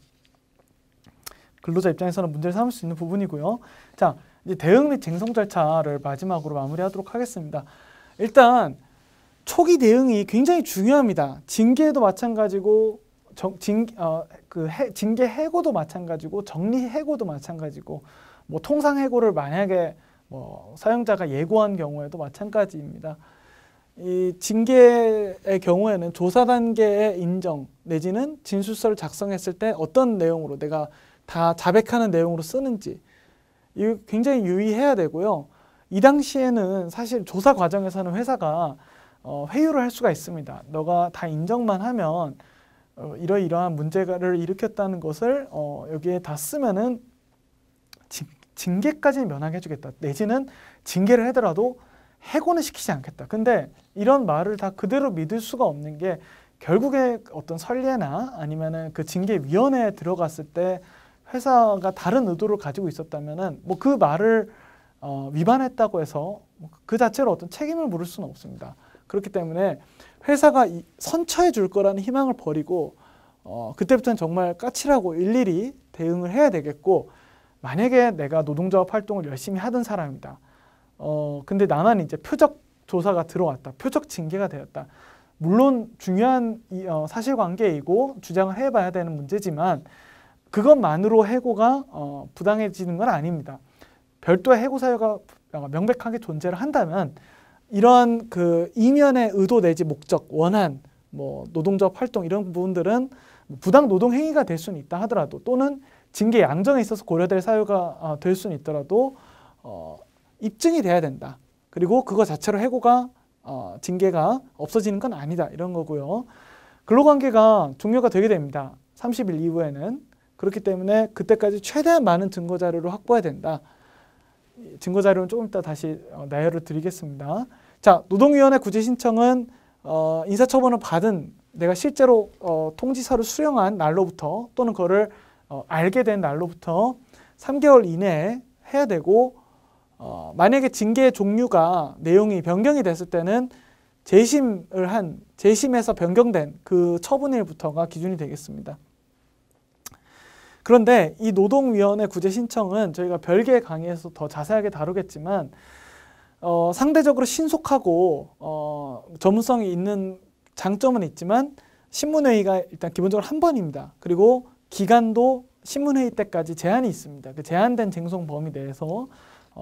Speaker 1: 근로자 입장에서는 문제를 삼을 수 있는 부분이고요. 자, 이제 대응 및 쟁송 절차를 마지막으로 마무리하도록 하겠습니다. 일단 초기 대응이 굉장히 중요합니다. 징계도 마찬가지고 징계 해고도 마찬가지고 정리 해고도 마찬가지고 통상 해고를 만약에 사용자가 예고한 경우에도 마찬가지입니다. 이 징계의 경우에는 조사 단계의 인정 내지는 진술서를 작성했을 때 어떤 내용으로 내가 다 자백하는 내용으로 쓰는지 이거 굉장히 유의해야 되고요. 이 당시에는 사실 조사 과정에서는 회사가 회유를 할 수가 있습니다. 너가 다 인정만 하면 이러이러한 문제를 일으켰다는 것을 여기에 다 쓰면은 징계까지는 면하게 해주겠다. 내지는 징계를 하더라도 해고는 시키지 않겠다. 근데 이런 말을 다 그대로 믿을 수가 없는 게, 결국에 어떤 선례나 아니면은 그 징계위원회에 들어갔을 때 회사가 다른 의도를 가지고 있었다면은 그 말을 위반했다고 해서 그 자체로 어떤 책임을 물을 수는 없습니다. 그렇기 때문에 회사가 선처해 줄 거라는 희망을 버리고 그때부터는 정말 까칠하고 일일이 대응을 해야 되겠고, 만약에 내가 노동조합 활동을 열심히 하던 사람이다. 근데 나만 이제 표적 조사가 들어왔다. 표적 징계가 되었다. 물론 중요한 사실관계이고 주장을 해봐야 되는 문제지만 그것만으로 해고가 부당해지는 건 아닙니다. 별도의 해고 사유가 명백하게 존재를 한다면 이러한 그 이면의 의도 내지 목적, 원한, 노동조합 활동 이런 부분들은 부당 노동 행위가 될 수는 있다 하더라도, 또는 징계 양정에 있어서 고려될 사유가 될 수는 있더라도 입증이 돼야 된다. 그리고 그거 자체로 해고가 징계가 없어지는 건 아니다. 이런 거고요. 근로관계가 종료가 되게 됩니다. 30일 이후에는. 그렇기 때문에 그때까지 최대한 많은 증거 자료를 확보해야 된다. 증거 자료는 조금 이따 다시 나열을 드리겠습니다. 자, 노동위원회 구제 신청은 인사처분을 받은, 내가 실제로 통지서를 수령한 날로부터 또는 그거를 알게 된 날로부터 3개월 이내에 해야 되고, 만약에 징계 종류가 내용이 변경이 됐을 때는 재심에서 변경된 그 처분일부터가 기준이 되겠습니다. 그런데 이 노동위원회 구제 신청은 저희가 별개의 강의에서 더 자세하게 다루겠지만 상대적으로 신속하고 전문성이 있는 장점은 있지만 신문회의가 일단 기본적으로 한 번입니다. 그리고 기간도 신문회의 때까지 제한이 있습니다. 그 제한된 쟁송 범위 내에서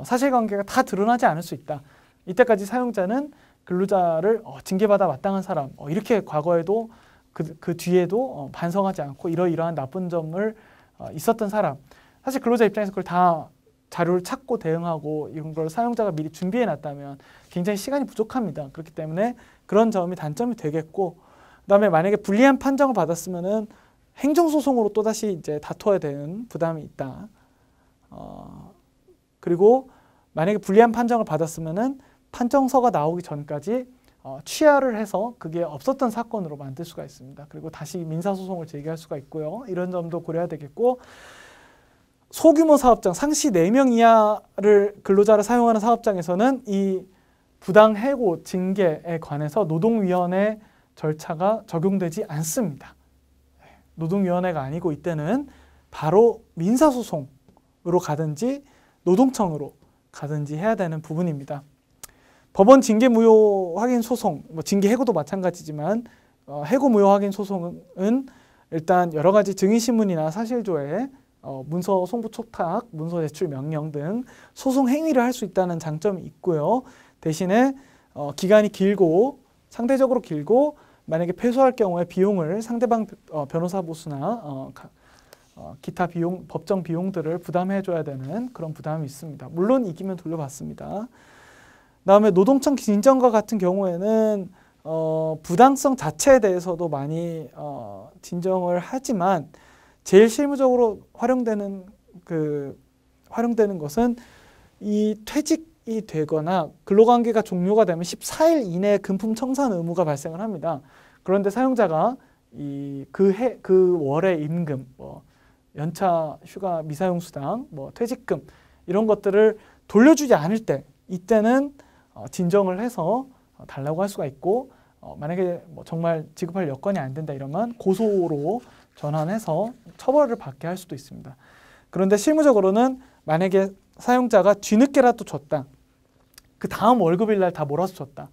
Speaker 1: 사실관계가 다 드러나지 않을 수 있다. 이때까지 사용자는 근로자를 징계받아 마땅한 사람, 이렇게 과거에도 그 뒤에도 반성하지 않고 이러이러한 나쁜 점을 있었던 사람. 사실 근로자 입장에서 그걸 다 자료를 찾고 대응하고 이런 걸 사용자가 미리 준비해 놨다면 굉장히 시간이 부족합니다. 그렇기 때문에 그런 점이 단점이 되겠고, 그다음에 만약에 불리한 판정을 받았으면은 행정소송으로 또다시 이제 다퉈야 되는 부담이 있다. 그리고 만약에 불리한 판정을 받았으면은 판정서가 나오기 전까지 취하를 해서 그게 없었던 사건으로 만들 수가 있습니다. 그리고 다시 민사소송을 제기할 수가 있고요. 이런 점도 고려해야 되겠고, 소규모 사업장, 상시 4명 이하를 근로자를 사용하는 사업장에서는 이 부당 해고 징계에 관해서 노동위원회 절차가 적용되지 않습니다. 노동위원회가 아니고 이때는 바로 민사소송으로 가든지 노동청으로 가든지 해야 되는 부분입니다. 법원 징계무효 확인 소송, 징계 해고도 마찬가지지만 해고 무효 확인 소송은 일단 여러 가지 증인신문이나 사실조회, 문서 송부 촉탁, 문서 제출 명령 등 소송 행위를 할 수 있다는 장점이 있고요. 대신에 기간이 길고 상대적으로 길고 만약에 패소할 경우에 비용을 상대방 변호사 보수나 기타 비용, 법정 비용들을 부담해 줘야 되는 그런 부담이 있습니다. 물론 이기면 돌려받습니다. 그다음에 노동청 진정과 같은 경우에는 부당성 자체에 대해서도 많이 진정을 하지만 제일 실무적으로 활용되는 것은 이 퇴직이 되거나 근로관계가 종료가 되면 14일 이내에 금품 청산 의무가 발생을 합니다. 그런데 사용자가 그 월의 임금, 연차 휴가 미사용 수당, 퇴직금 이런 것들을 돌려주지 않을 때 이때는 진정을 해서 달라고 할 수가 있고 만약에 정말 지급할 여건이 안 된다 이러면 고소로 전환해서 처벌을 받게 할 수도 있습니다. 그런데 실무적으로는 만약에 사용자가 뒤늦게라도 줬다. 그 다음 월급일 날 다 몰아서 줬다.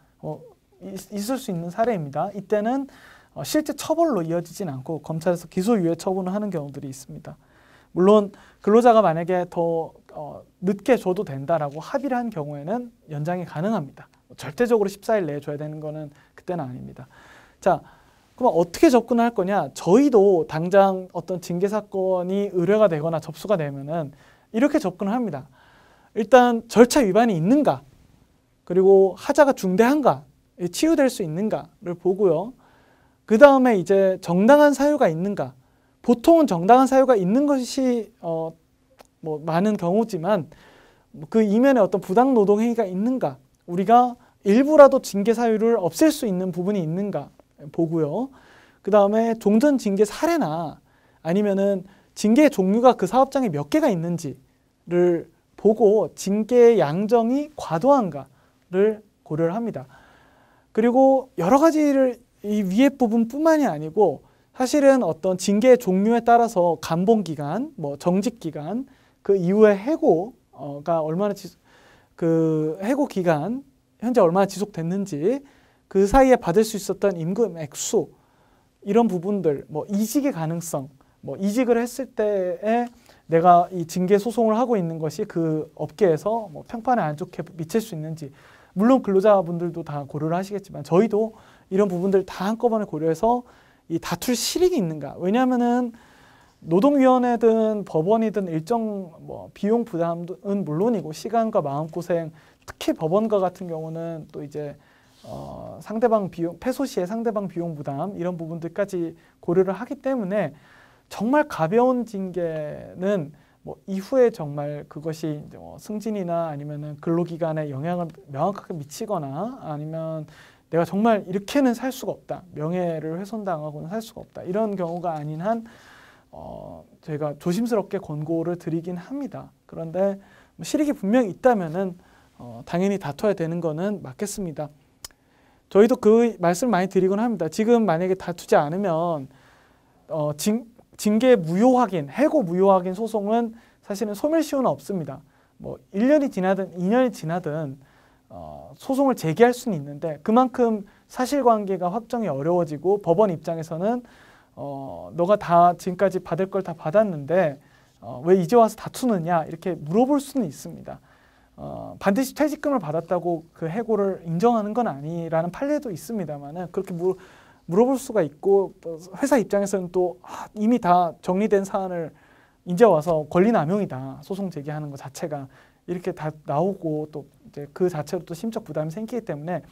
Speaker 1: 있을 수 있는 사례입니다. 이때는 실제 처벌로 이어지진 않고 검찰에서 기소유예 처분을 하는 경우들이 있습니다. 물론 근로자가 만약에 더 늦게 줘도 된다라고 합의를 한 경우에는 연장이 가능합니다. 절대적으로 14일 내에 줘야 되는 거는 그때는 아닙니다. 자, 그럼 어떻게 접근을 할 거냐? 저희도 당장 어떤 징계 사건이 의뢰가 되거나 접수가 되면은 이렇게 접근을 합니다. 일단 절차 위반이 있는가? 그리고 하자가 중대한가? 치유될 수 있는가를 보고요. 그 다음에 이제 정당한 사유가 있는가? 보통은 정당한 사유가 있는 것이 많은 경우지만 그 이면에 어떤 부당 노동 행위가 있는가? 우리가 일부라도 징계 사유를 없앨 수 있는 부분이 있는가 보고요. 그 다음에 종전 징계 사례나 아니면은 징계의 종류가 그 사업장에 몇 개가 있는지를 보고 징계 양정이 과도한가를 고려를 합니다. 그리고 여러 가지를 이 위의 부분뿐만이 아니고 사실은 어떤 징계의 종류에 따라서 감봉기간, 정직기간, 그 이후에 해고가 얼마나 그 해고 기간 현재 얼마나 지속됐는지 그 사이에 받을 수 있었던 임금 액수 이런 부분들, 이직의 가능성, 이직을 했을 때에 내가 이 징계 소송을 하고 있는 것이 그 업계에서 평판에 안 좋게 미칠 수 있는지 물론 근로자분들도 다 고려를 하시겠지만 저희도 이런 부분들 다 한꺼번에 고려해서 이 다툴 실익이 있는가. 왜냐하면은 노동위원회든 법원이든 일정 비용 부담은 물론이고 시간과 마음고생 특히 법원과 같은 경우는 또 이제 상대방 비용 패소 시에 상대방 비용 부담 이런 부분들까지 고려를 하기 때문에 정말 가벼운 징계는 이후에 정말 그것이 이제 승진이나 아니면은 근로기간에 영향을 명확하게 미치거나 아니면 내가 정말 이렇게는 살 수가 없다. 명예를 훼손당하고는 살 수가 없다. 이런 경우가 아닌 한 저희가 조심스럽게 권고를 드리긴 합니다. 그런데 실익이 분명히 있다면은 당연히 다퉈야 되는 거는 맞겠습니다. 저희도 그 말씀을 많이 드리곤 합니다. 지금 만약에 다투지 않으면 징계 무효 확인, 해고 무효 확인 소송은 사실은 소멸시효는 없습니다. 1년이 지나든 2년이 지나든 소송을 제기할 수는 있는데 그만큼 사실관계가 확정이 어려워지고 법원 입장에서는 너가 다 지금까지 받을 걸 다 받았는데 왜 이제 와서 다투느냐 이렇게 물어볼 수는 있습니다. 반드시 퇴직금을 받았다고 그 해고를 인정하는 건 아니라는 판례도 있습니다만 그렇게 물어볼 수가 있고 회사 입장에서는 또 이미 다 정리된 사안을 이제 와서 권리남용이다 소송 제기하는 것 자체가 이렇게 다 나오고 또 이제 그 자체로 또 심적 부담이 생기기 때문에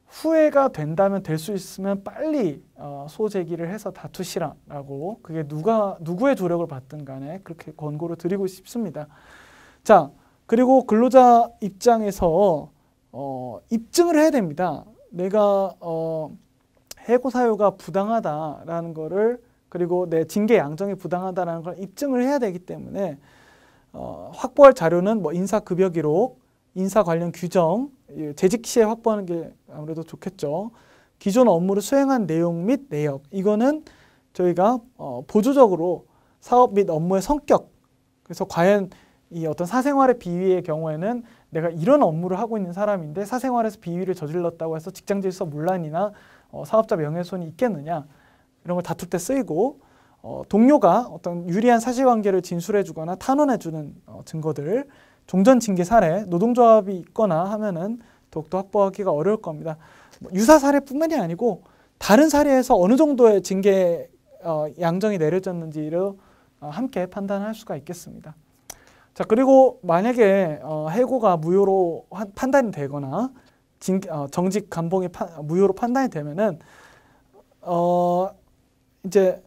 Speaker 1: 후회가 된다면 될 수 있으면 빨리 소제기를 해서 다투시라라고 그게 누구의 조력을 받든 간에 그렇게 권고를 드리고 싶습니다. 자, 그리고 근로자 입장에서 입증을 해야 됩니다. 내가 해고 사유가 부당하다라는 거를 그리고 내 징계 양정이 부당하다라는 걸 입증을 해야 되기 때문에 확보할 자료는 인사급여 기록, 인사 관련 규정, 재직 시에 확보하는 게 아무래도 좋겠죠. 기존 업무를 수행한 내용 및 내역, 이거는 저희가 보조적으로 사업 및 업무의 성격, 그래서 과연 이 어떤 사생활의 비위의 경우에는 내가 이런 업무를 하고 있는 사람인데 사생활에서 비위를 저질렀다고 해서 직장질서 문란이나 사업자 명예훼손이 있겠느냐, 이런 걸 다툴 때 쓰이고, 동료가 어떤 유리한 사실관계를 진술해주거나 탄원해주는 증거들, 종전 징계 사례, 노동조합이 있거나 하면은 더욱더 확보하기가 어려울 겁니다. 유사 사례뿐만이 아니고 다른 사례에서 어느 정도의 징계 양정이 내려졌는지를 함께 판단할 수가 있겠습니다. 자, 그리고 만약에 해고가 무효로 판단이 되거나 정직 감봉이 무효로 판단이 되면은 이제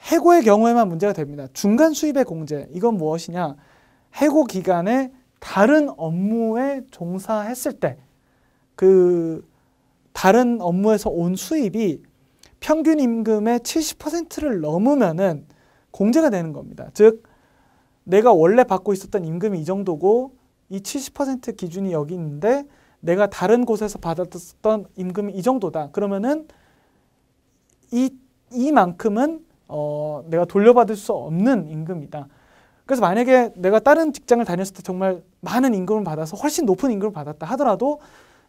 Speaker 1: 해고의 경우에만 문제가 됩니다. 중간 수입의 공제, 이건 무엇이냐? 해고 기간에 다른 업무에 종사했을 때 그 다른 업무에서 온 수입이 평균 임금의 70%를 넘으면은 공제가 되는 겁니다. 즉 내가 원래 받고 있었던 임금이 이 정도고 이 70% 기준이 여기 있는데 내가 다른 곳에서 받았던 임금이 이 정도다. 그러면은 이만큼은 내가 돌려받을 수 없는 임금이다. 그래서 만약에 내가 다른 직장을 다녔을 때 정말 많은 임금을 받아서 훨씬 높은 임금을 받았다 하더라도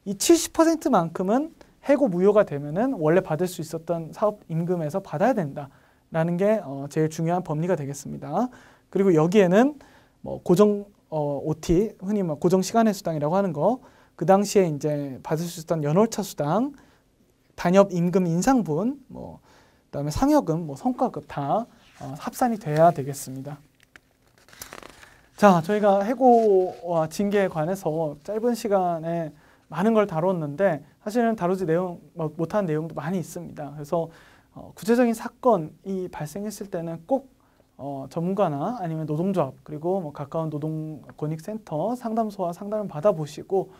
Speaker 1: 이 70%만큼은 해고 무효가 되면은 원래 받을 수 있었던 사업 임금에서 받아야 된다라는 게 제일 중요한 법리가 되겠습니다. 그리고 여기에는 뭐 고정 OT, 흔히 뭐 고정 시간의 수당이라고 하는 거, 그 당시에 이제 받을 수 있었던 연월차 수당, 단협 임금 인상분, 뭐 그다음에 상여금, 뭐 성과급 다 합산이 돼야 되겠습니다. 자, 저희가 해고와 징계에 관해서 짧은 시간에 많은 걸 다뤘는데 사실은 다루지 못한 내용도 많이 있습니다. 그래서 구체적인 사건이 발생했을 때는 꼭 전문가나 아니면 노동조합, 그리고 뭐 가까운 노동권익센터 상담소와 상담을 받아보시고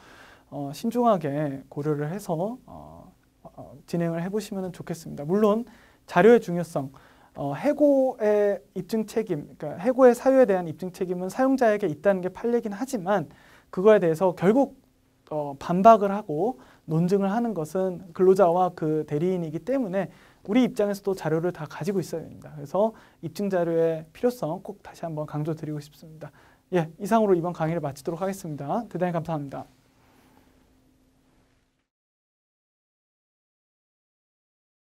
Speaker 1: 신중하게 고려를 해서 진행을 해보시면 좋겠습니다. 물론 자료의 중요성, 해고의 입증 책임, 그러니까 해고의 사유에 대한 입증 책임은 사용자에게 있다는 게 판례긴 하지만 그거에 대해서 결국 반박을 하고 논증을 하는 것은 근로자와 그 대리인이기 때문에 우리 입장에서도 자료를 다 가지고 있어야 됩니다. 그래서 입증 자료의 필요성 꼭 다시 한번 강조드리고 싶습니다. 예, 이상으로 이번 강의를 마치도록 하겠습니다. 대단히 감사합니다.